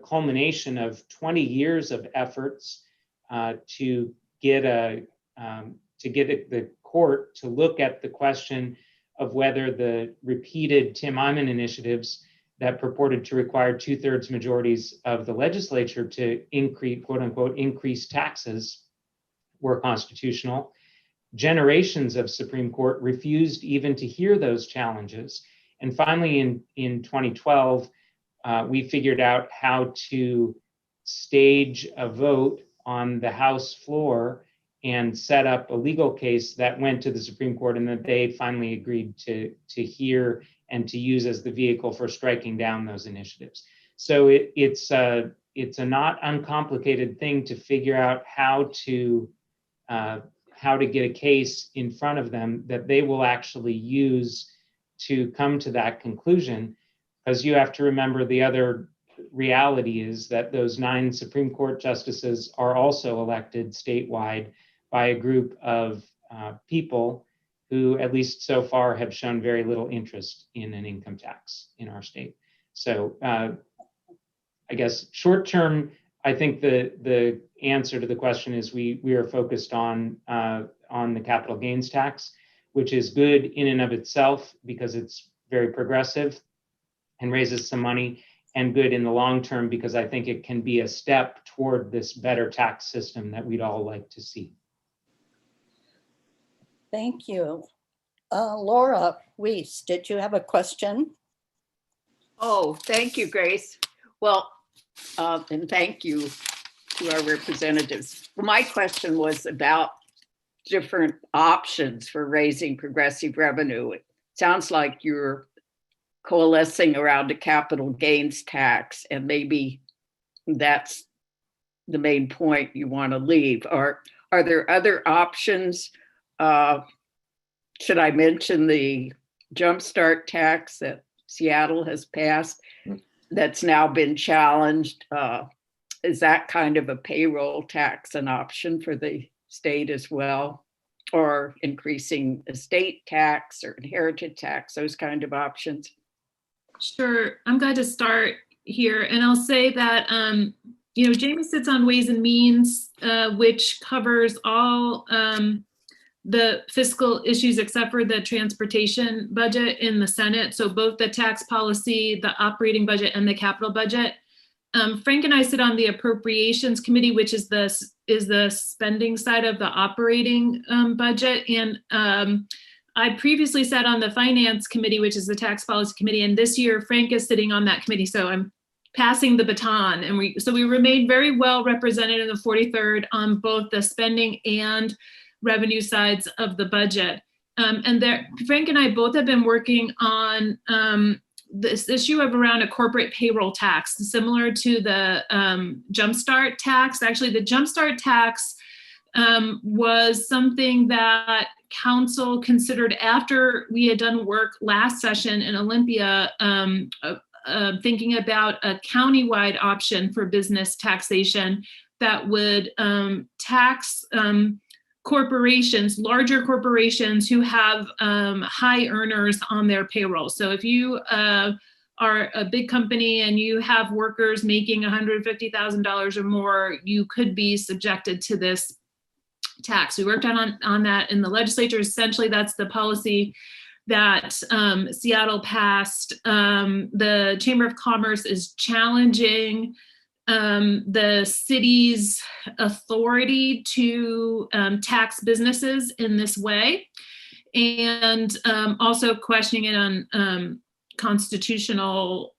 culmination of 20 years of efforts to get the court to look at the question of whether the repeated Tim Eyman initiatives that purported to require 2/3 majorities of the legislature to increase, quote unquote, increase taxes were constitutional. Generations of Supreme Court refused even to hear those challenges. And finally, in 2012, we figured out how to stage a vote on the House floor and set up a legal case that went to the Supreme Court and that they finally agreed to hear and to use as the vehicle for striking down those initiatives. So it's a not uncomplicated thing to figure out how to get a case in front of them that they will actually use to come to that conclusion. Because you have to remember the other reality is that those 9 Supreme Court justices are also elected statewide by a group of people who, at least so far, have shown very little interest in an income tax in our state. So I guess short term, I think the answer to the question is we are focused on the capital gains tax, which is good in and of itself because it's very progressive and raises some money, and good in the long term because I think it can be a step toward this better tax system that we'd all like to see. Thank you. Laura Weiss, did you have a question? Oh, thank you, Grace. Well, and thank you to our representatives. My question was about different options for raising progressive revenue. It sounds like you're coalescing around a capital gains tax, and maybe that's the main point you want to leave. Are there other options? Should I mention the jumpstart tax that Seattle has passed that's now been challenged? Is that kind of a payroll tax an option for the state as well? Or increasing estate tax or inherited tax, those kind of options? Sure, I'm glad to start here. And I'll say that, Jamie sits on Ways and Means, which covers all the fiscal issues except for the transportation budget in the Senate. So both the tax policy, the operating budget, and the capital budget. Frank and I sit on the Appropriations Committee, which is the spending side of the operating budget. And I previously sat on the Finance Committee, which is the Tax Policy Committee. And this year, Frank is sitting on that committee. So I'm passing the baton. And we remain very well represented in the 43rd on both the spending and revenue sides of the budget. Frank and I both have been working on this issue of around a corporate payroll tax, similar to the Jumpstart tax. Actually, the Jumpstart tax was something that council considered after we had done work last session in Olympia, thinking about a countywide option for business taxation that would tax corporations, larger corporations who have high earners on their payroll. So if you are a big company and you have workers making $150,000 or more, you could be subjected to this tax. We worked on that in the legislature. Essentially, that's the policy that Seattle passed. The Chamber of Commerce is challenging the city's authority to tax businesses in this way, and also questioning it on constitutional,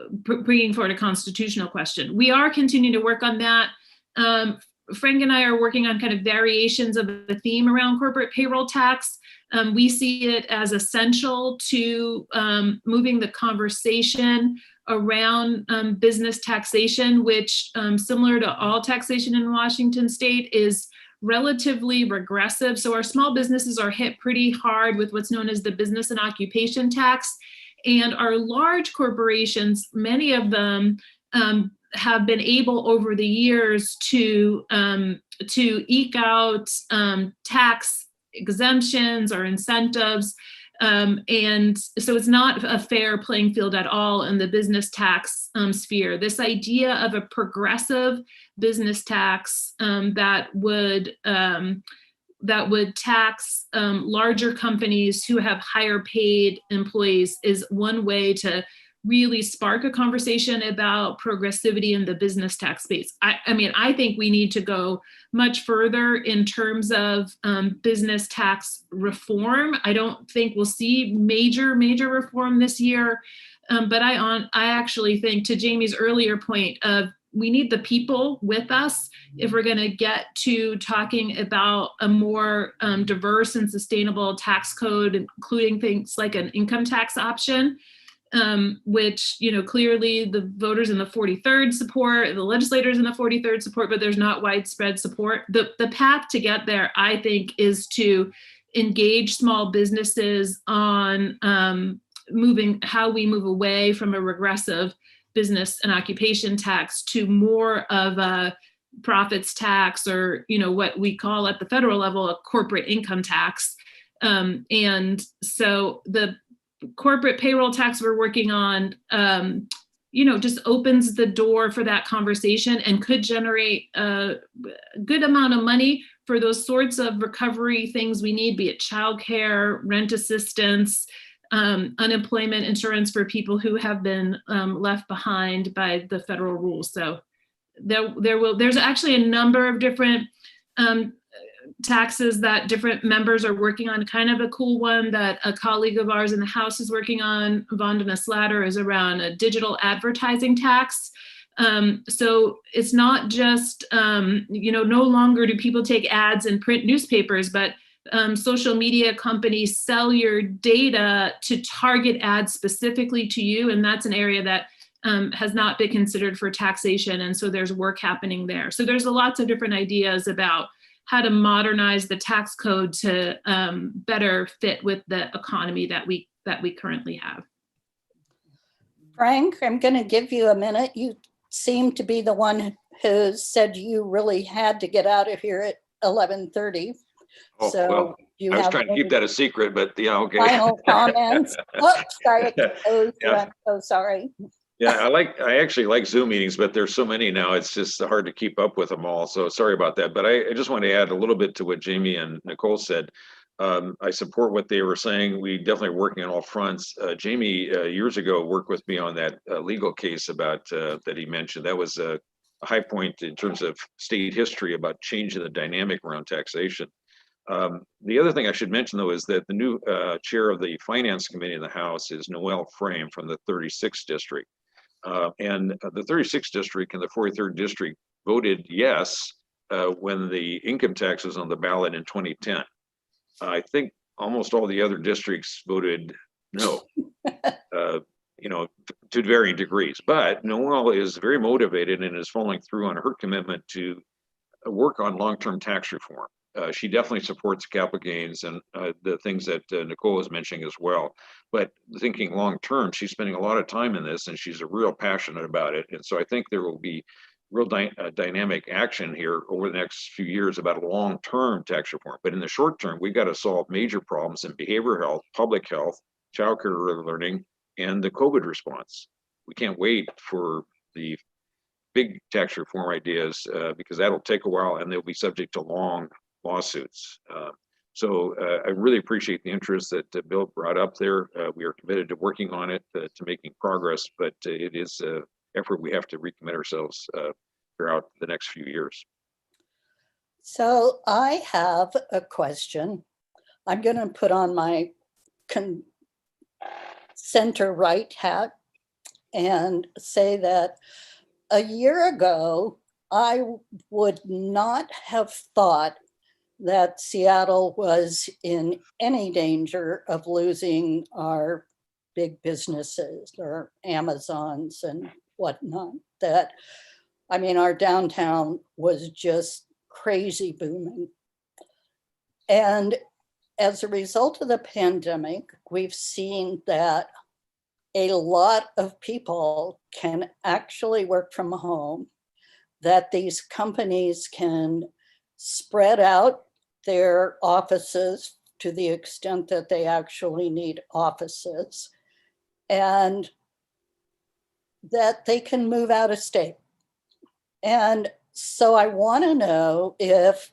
bringing forward a constitutional question. We are continuing to work on that. Frank and I are working on kind of variations of the theme around corporate payroll tax. We see it as essential to moving the conversation around business taxation, which, similar to all taxation in Washington state, is relatively regressive. So our small businesses are hit pretty hard with what's known as the business and occupation tax. And our large corporations, many of them have been able over the years to eke out tax exemptions or incentives. And so it's not a fair playing field at all in the business tax sphere. This idea of a progressive business tax that would tax larger companies who have higher paid employees is one way to really spark a conversation about progressivity in the business tax space. I mean, I think we need to go much further in terms of business tax reform. I don't think we'll see major reform this year, but I actually think, to Jamie's earlier point, of we need the people with us if we're going to get to talking about a more diverse and sustainable tax code, including things like an income tax option. Which, clearly the voters in the 43rd support, the legislators in the 43rd support, but there's not widespread support. The path to get there, I think, is to engage small businesses on how we move away from a regressive business and occupation tax to more of a profits tax, or, what we call at the federal level a corporate income tax. And so the corporate payroll tax we're working on, just opens the door for that conversation and could generate a good amount of money for those sorts of recovery things we need, be it childcare, rent assistance, unemployment insurance for people who have been left behind by the federal rules. So there's actually a number of different taxes that different members are working on. Kind of a cool one that a colleague of ours in the House is working on, Vandana Slatter, is around a digital advertising tax. So it's not just, no longer do people take ads in print newspapers, but social media companies sell your data to target ads specifically to you. And that's an area that has not been considered for taxation. And so there's work happening there. So there's lots of different ideas about how to modernize the tax code to better fit with the economy that we currently have. Frank, I'm going to give you a minute. You seem to be the one who said you really had to get out of here at 11:30. Oh, so well, you I was have trying to keep that a secret, but yeah, okay. final comments. Oh, sorry. Yeah. I'm so sorry. Yeah, I actually like Zoom meetings, but there's so many now, it's just hard to keep up with them all. So sorry about that. But I just want to add a little bit to what Jamie and Nicole said. I support what they were saying. We definitely are working on all fronts. Jamie, years ago, worked with me on that legal case about that he mentioned. That was a high point in terms of state history about changing the dynamic around taxation. The other thing I should mention, though, is that the new chair of the Finance Committee in the House is Noel Frame from the 36th District. And the 36th District and the 43rd District voted yes when the income tax was on the ballot in 2010. I think almost all the other districts voted no, to varying degrees. But Noel is very motivated and is following through on her commitment to work on long-term tax reform. She definitely supports capital gains and the things that Nicole was mentioning as well. But thinking long-term, she's spending a lot of time in this and she's real passionate about it. And so I think there will be real dynamic action here over the next few years about a long-term tax reform. But in the short term, we got to solve major problems in behavioral health, public health, childcare, early learning, and the COVID response. We can't wait for the big tax reform ideas because that'll take a while and they'll be subject to long lawsuits. So I really appreciate the interest that Bill brought up there. We are committed to working on it, to making progress, but it is effort we have to recommit ourselves throughout the next few years. So I have a question. I'm going to put on my center right hat and say that a year ago, I would not have thought that Seattle was in any danger of losing our big businesses or Amazons and whatnot. That, I mean, our downtown was just crazy booming. And as a result of the pandemic, we've seen that a lot of people can actually work from home, that these companies can spread out their offices to the extent that they actually need offices, and that they can move out of state. And so I want to know if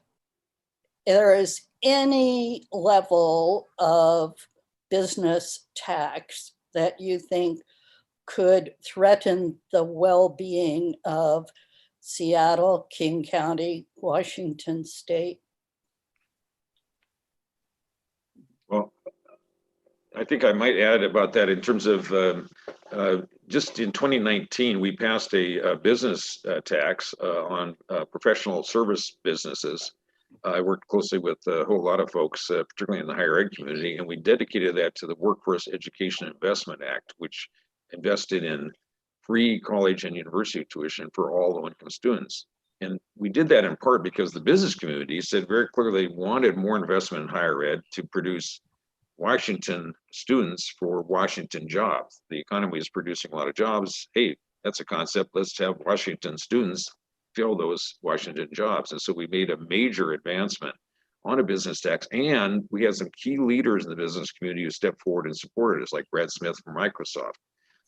there is any level of business tax that you think could threaten the well-being of Seattle, King County, Washington State. Well, I think I might add about that in terms of just in 2019, we passed a business tax on professional service businesses. I worked closely with a whole lot of folks, particularly in the higher ed community, and we dedicated that to the Workforce Education Investment Act, which invested in free college and university tuition for all low-income students. And we did that in part because the business community said very clearly they wanted more investment in higher ed to produce Washington students for Washington jobs. The economy is producing a lot of jobs. Hey, that's a concept. Let's have Washington students fill those Washington jobs. And so we made a major advancement on a business tax. And we had some key leaders in the business community who stepped forward and supported us, like Brad Smith from Microsoft.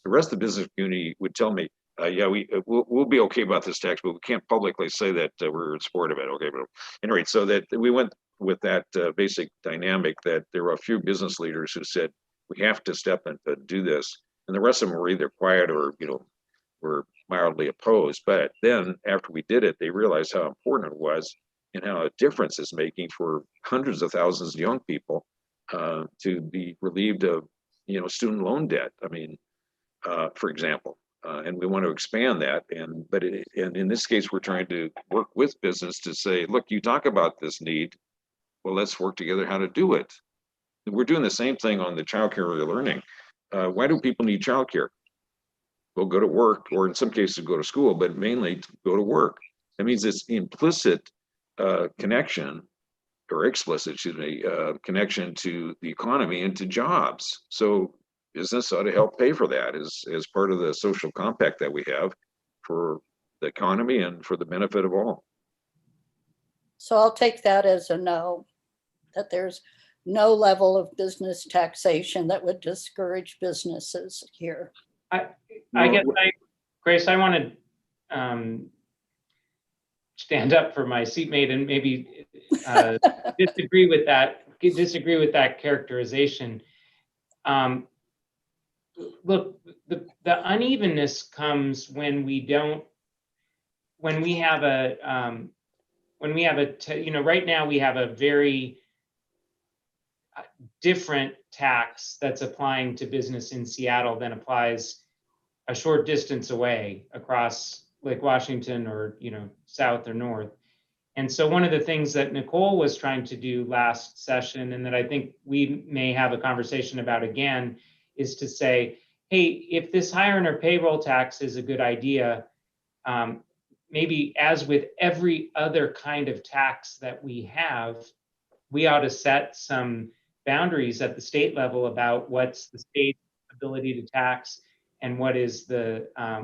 The rest of the business community would tell me, yeah, we'll be okay about this tax, but we can't publicly say that we're in support of it. Okay, but anyway, so that we went with that basic dynamic that there were a few business leaders who said, we have to step in to do this. And the rest of them were either quiet or, were mildly opposed. But then after we did it, they realized how important it was and how a difference it's making for hundreds of thousands of young people to be relieved of, student loan debt. I mean, for example, and we want to expand that. And in this case, we're trying to work with business to say, look, you talk about this need. Well, let's work together how to do it. And we're doing the same thing on the childcare or learning. Why do people need childcare? Well, go to work, or in some cases go to school, but mainly to go to work. That means it's implicit connection, or explicit, excuse me, connection to the economy and to jobs. So business ought to help pay for that as part of the social compact that we have for the economy and for the benefit of all. So I'll take that as a no, that there's no level of business taxation that would discourage businesses here. I guess, Grace, I want to stand up for my seatmate and maybe disagree with that characterization. Look, the unevenness comes when we have right now we have a very different tax that's applying to business in Seattle than applies a short distance away across Lake Washington or, south or north. And so one of the things that Nicole was trying to do last session, and that I think we may have a conversation about again, is to say, hey, if this high earner payroll tax is a good idea, maybe as with every other kind of tax that we have, we ought to set some boundaries at the state level about what's the state's ability to tax and what is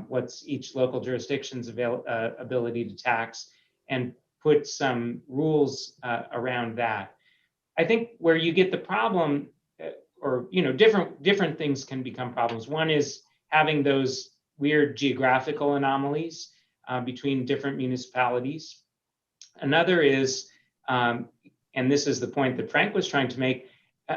what's each local jurisdiction's ability to tax, and put some rules around that. I think where you get the problem, or different things can become problems. One is having those weird geographical anomalies between different municipalities. Another is, and this is the point that Frank was trying to make,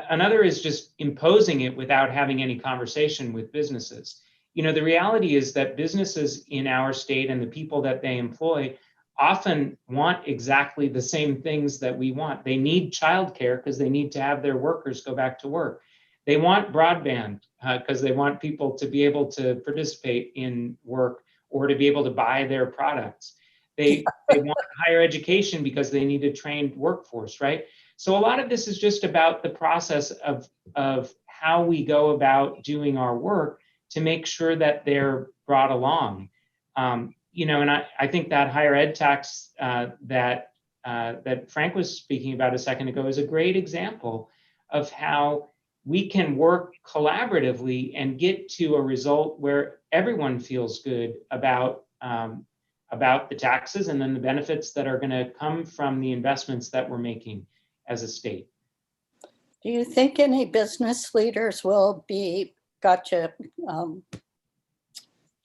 another is just imposing it without having any conversation with businesses. the reality is that businesses in our state and the people that they employ often want exactly the same things that we want. They need childcare because they need to have their workers go back to work. They want broadband because they want people to be able to participate in work or to be able to buy their products. They want higher education because they need a trained workforce, right? So a lot of this is just about the process of how we go about doing our work to make sure that they're brought along. And I think that higher ed tax that Frank was speaking about a second ago is a great example of how we can work collaboratively and get to a result where everyone feels good about the taxes and then the benefits that are going to come from the investments that we're making as a state. Do you think any business leaders will be, just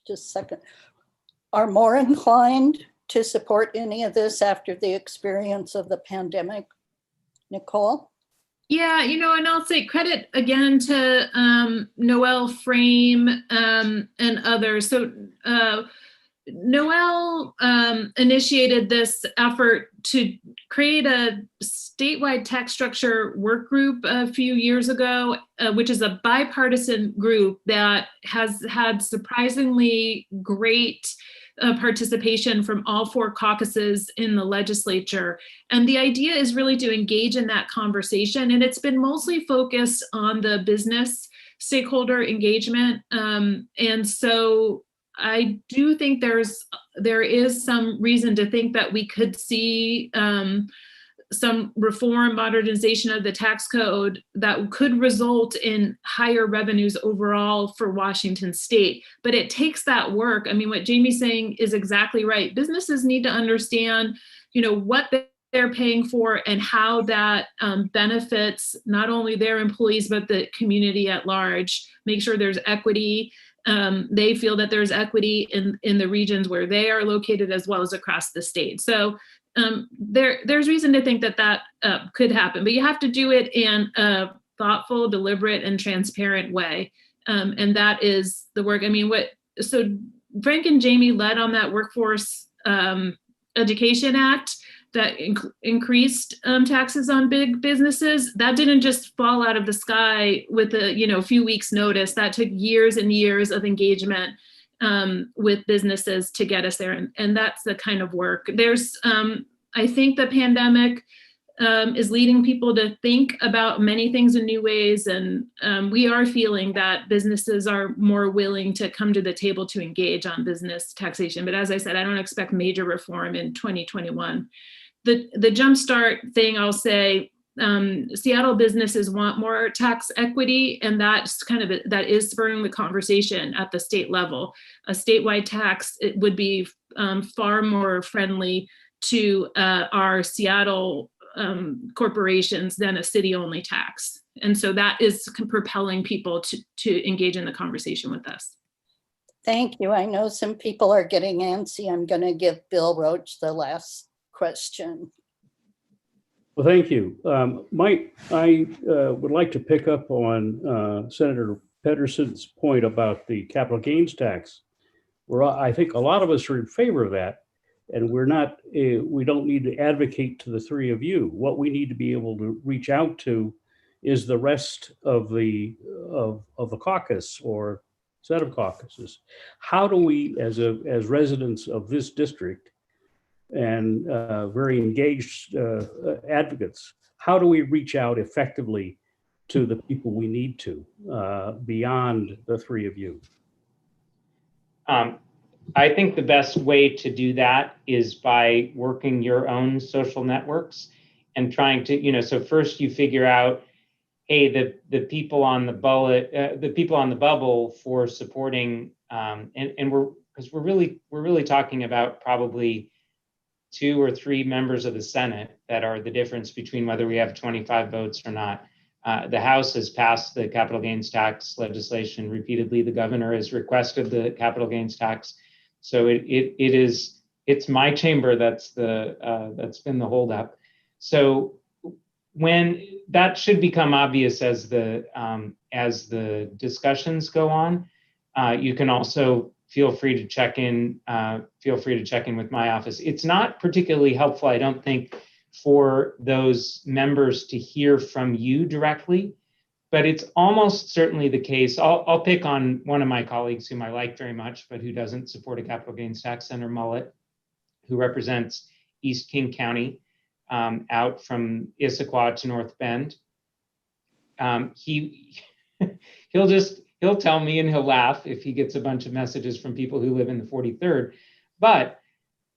a second, are more inclined to support any of this after the experience of the pandemic? Nicole? Yeah, and I'll say credit again to Noelle Frame and others. So Noelle initiated this effort to create a statewide tax structure work group a few years ago, which is a bipartisan group that has had surprisingly great participation from all four caucuses in the legislature. And the idea is really to engage in that conversation. And it's been mostly focused on the business stakeholder engagement. And so I do think there is some reason to think that we could see some reform, modernization of the tax code that could result in higher revenues overall for Washington State. But it takes that work. I mean, what Jamie's saying is exactly right. Businesses need to understand, what they're paying for and how that benefits not only their employees, but the community at large. Make sure there's equity. They feel that there's equity in the regions where they are located as well as across the state. So there's reason to think that could happen, but you have to do it in a thoughtful, deliberate, and transparent way. And that is the work. I mean, so Frank and Jamie led on that Workforce Education Act that increased taxes on big businesses. That didn't just fall out of the sky with a few weeks notice. That took years and years of engagement with businesses to get us there. And that's the kind of work. There's, I think the pandemic is leading people to think about many things in new ways. And we are feeling that businesses are more willing to come to the table to engage on business taxation. But as I said, I don't expect major reform in 2021. The Jumpstart thing, I'll say, Seattle businesses want more tax equity, and that is spurring the conversation at the state level. A statewide tax, it would be far more friendly to our Seattle corporations than a city-only tax. And so that is propelling people to engage in the conversation with us. Thank you. I know some people are getting antsy. I'm going to give Bill Roach the last question. Well, thank you. I would like to pick up on Senator Pederson's point about the capital gains tax, where I think a lot of us are in favor of that, and we don't need to advocate to the three of you. What we need to be able to reach out to is the rest of the caucus or set of caucuses. How do we, as residents of this district, and very engaged advocates, how do we reach out effectively to the people we need to beyond the three of you? I think the best way to do that is by working your own social networks and trying to, so first you figure out, hey, the people on the bubble for supporting, and we're really talking about probably 2 or 3 members of the Senate that are the difference between whether we have 25 votes or not. The House has passed the capital gains tax legislation repeatedly. The governor has requested the capital gains tax. So it's my chamber that's been the holdup. So when that should become obvious as the discussions go on, You can also feel free to check in. Feel free to check in with my office. It's not particularly helpful, I don't think, for those members to hear from you directly, but it's almost certainly the case. I'll pick on one of my colleagues whom I like very much, but who doesn't support a capital gains tax, Senator Mullet, who represents East King County, out from Issaquah to North Bend. He'll tell me, and he'll laugh if he gets a bunch of messages from people who live in the 43rd. But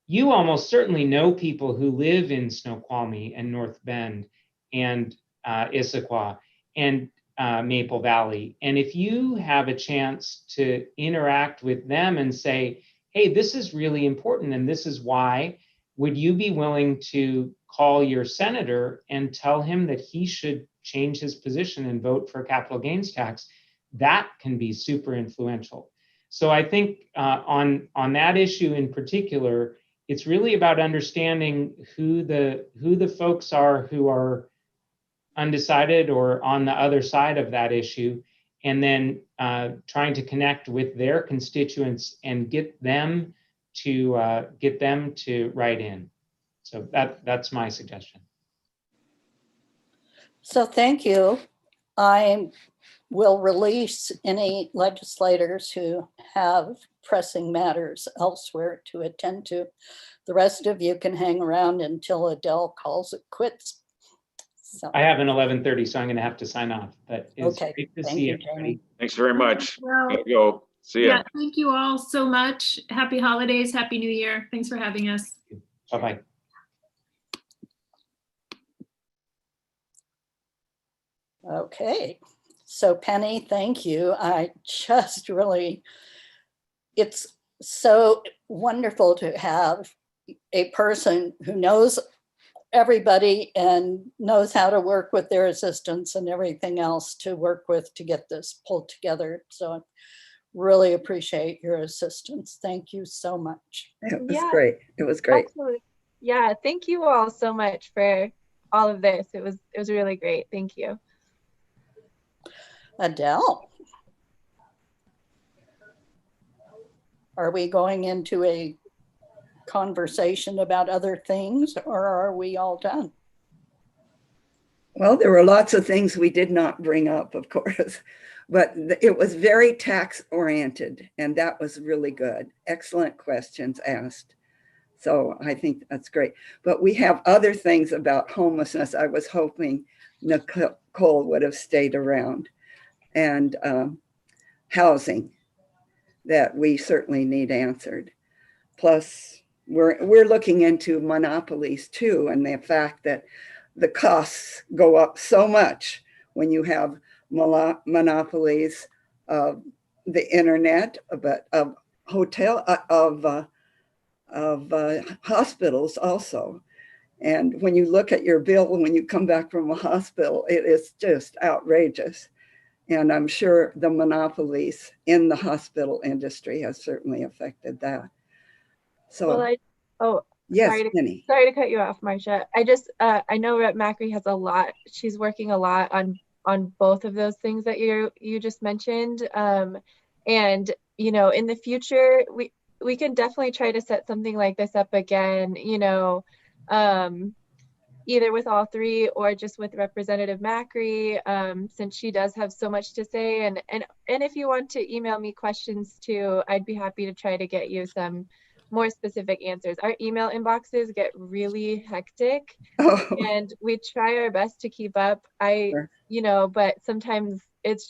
you almost certainly know people who live in Snoqualmie and North Bend and Issaquah and Maple Valley. And if you have a chance to interact with them and say, hey, this is really important and this is why, would you be willing to call your senator and tell him that he should change his position and vote for a capital gains tax? That can be super influential. So I think on that issue in particular, it's really about understanding who the folks are who are undecided or on the other side of that issue, and then trying to connect with their constituents and get them to write in. So that's my suggestion. So thank you. I will release any legislators who have pressing matters elsewhere to attend to. The rest of you can hang around until Adele calls it quits. So, I have an 11:30, so I'm going to have to sign off. But it's okay, great to thank see you, everybody. Jamie. Thanks very much. Well, Gotta go. See ya. yeah, thank you all so much. Happy holidays, happy new year. Thanks for having us. Bye-bye. Okay, so Penny, thank you. I just really, it's so wonderful to have a person who knows everybody and knows how to work with their assistants and everything else to work with to get this pulled together. So I really appreciate your assistance. Thank you so much. It was great. It was great. Absolutely. Yeah, thank you all so much for all of this. It was really great. Thank you. Adele, are we going into a conversation about other things, or are we all done? Well, there were lots of things we did not bring up, of course, but it was very tax oriented, and that was really good. Excellent questions asked. So I think that's great. But we have other things about homelessness. I was hoping Nicole would have stayed around, and housing that we certainly need answered. Plus, we're looking into monopolies too, and the fact that the costs go up so much when you have monopolies of the internet, but of hospitals also. And when you look at your bill when you come back from a hospital, it is just outrageous. And I'm sure the monopolies in the hospital industry has certainly affected that. So, well, yes, sorry to cut you off, Marcia. I know Rep. Macri has a lot. She's working a lot on both of those things that you just mentioned. And you know, in the future, we can definitely try to set something like this up again. You know, either with all three or just with Representative Macri, since she does have so much to say. And if you want to email me questions too, I'd be happy to try to get you some more specific answers. Our email inboxes get really hectic, and we try our best to keep up. You know, but sometimes it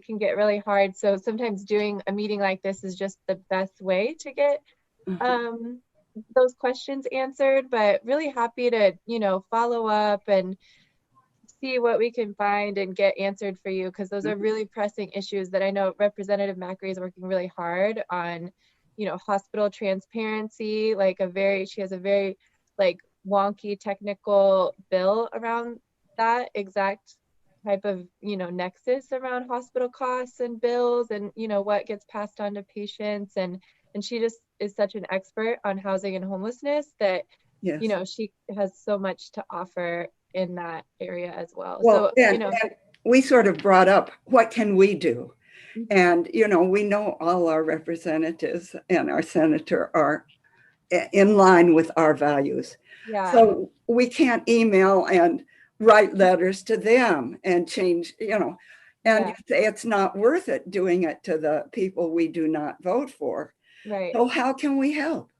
can get really hard. So sometimes doing a meeting like this is just the best way to get those questions answered, but really happy to, you know, follow up and see what we can find and get answered for you, because those are really pressing issues that I know Representative Macri is working really hard on. You know, hospital transparency, she has a very wonky technical bill around that exact type of, you know, nexus around hospital costs and bills and, you know, what gets passed on to patients. And she just is such an expert on housing and homelessness that, you know, she has so much to offer in that area as well. Well, so, you know, and we sort of brought up, what can we do? And, you know, we know all our representatives and our senator are in line with our values. Yeah. So we can't email and write letters to them and change, you know, and Yeah. say it's not worth it doing it to the people we do not vote for. Right. So how can we help?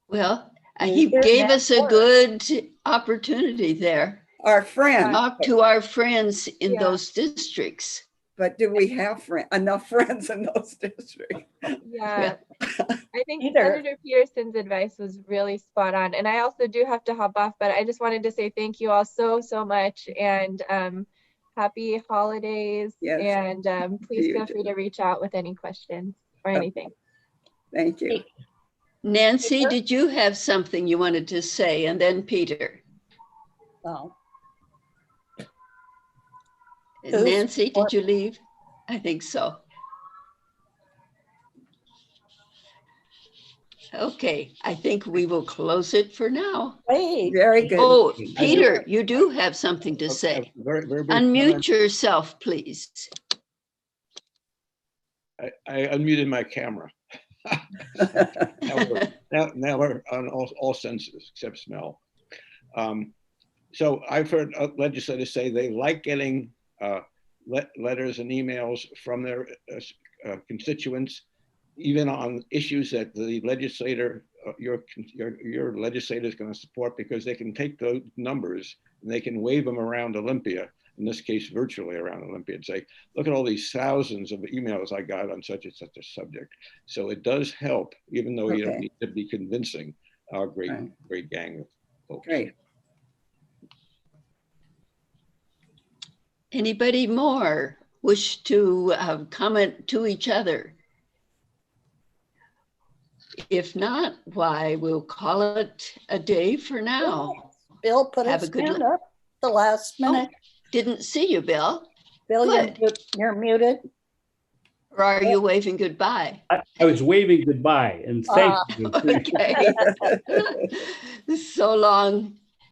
Well, Use he their gave us a network. good opportunity there. Our friends, Talk to our friends in Yeah. those districts. but do we have enough friends in those districts? Yeah. I think Either. Senator Pederson's advice was really spot on. And I also do have to hop off, but I just wanted to say thank you all so, so much. And happy holidays. Yes. And please You feel too. free to reach out with any questions or anything. Thank you. Nancy, Peter? did you have something you wanted to say? And then Peter. Oh, Who's Nancy, for- did you leave? I think so. Okay, I think we will close it for now. wait, Very good. Oh, Peter, you do have something to Okay, say. very, very brief Unmute comment. yourself, please. I unmuted my camera. Now we're on all senses except smell. So I've heard legislators say they like getting letters and emails from their constituents, even on issues that the legislator, your legislator is going to support, because they can take those numbers and they can wave them around Olympia, in this case, virtually around Olympia, and say, look at all these thousands of emails I got on such and such a subject. So it does help, even though you don't Okay. need to be convincing our great, Right. great gang of folks. Great. Anybody more wish to comment to each other? If not, why, we'll call it a day for now. Bill put Have his a good hand night. up the last minute. Didn't see you, Bill. Bill, good. you're muted. Or are you waving goodbye? I was waving goodbye and thank you. Okay. So long.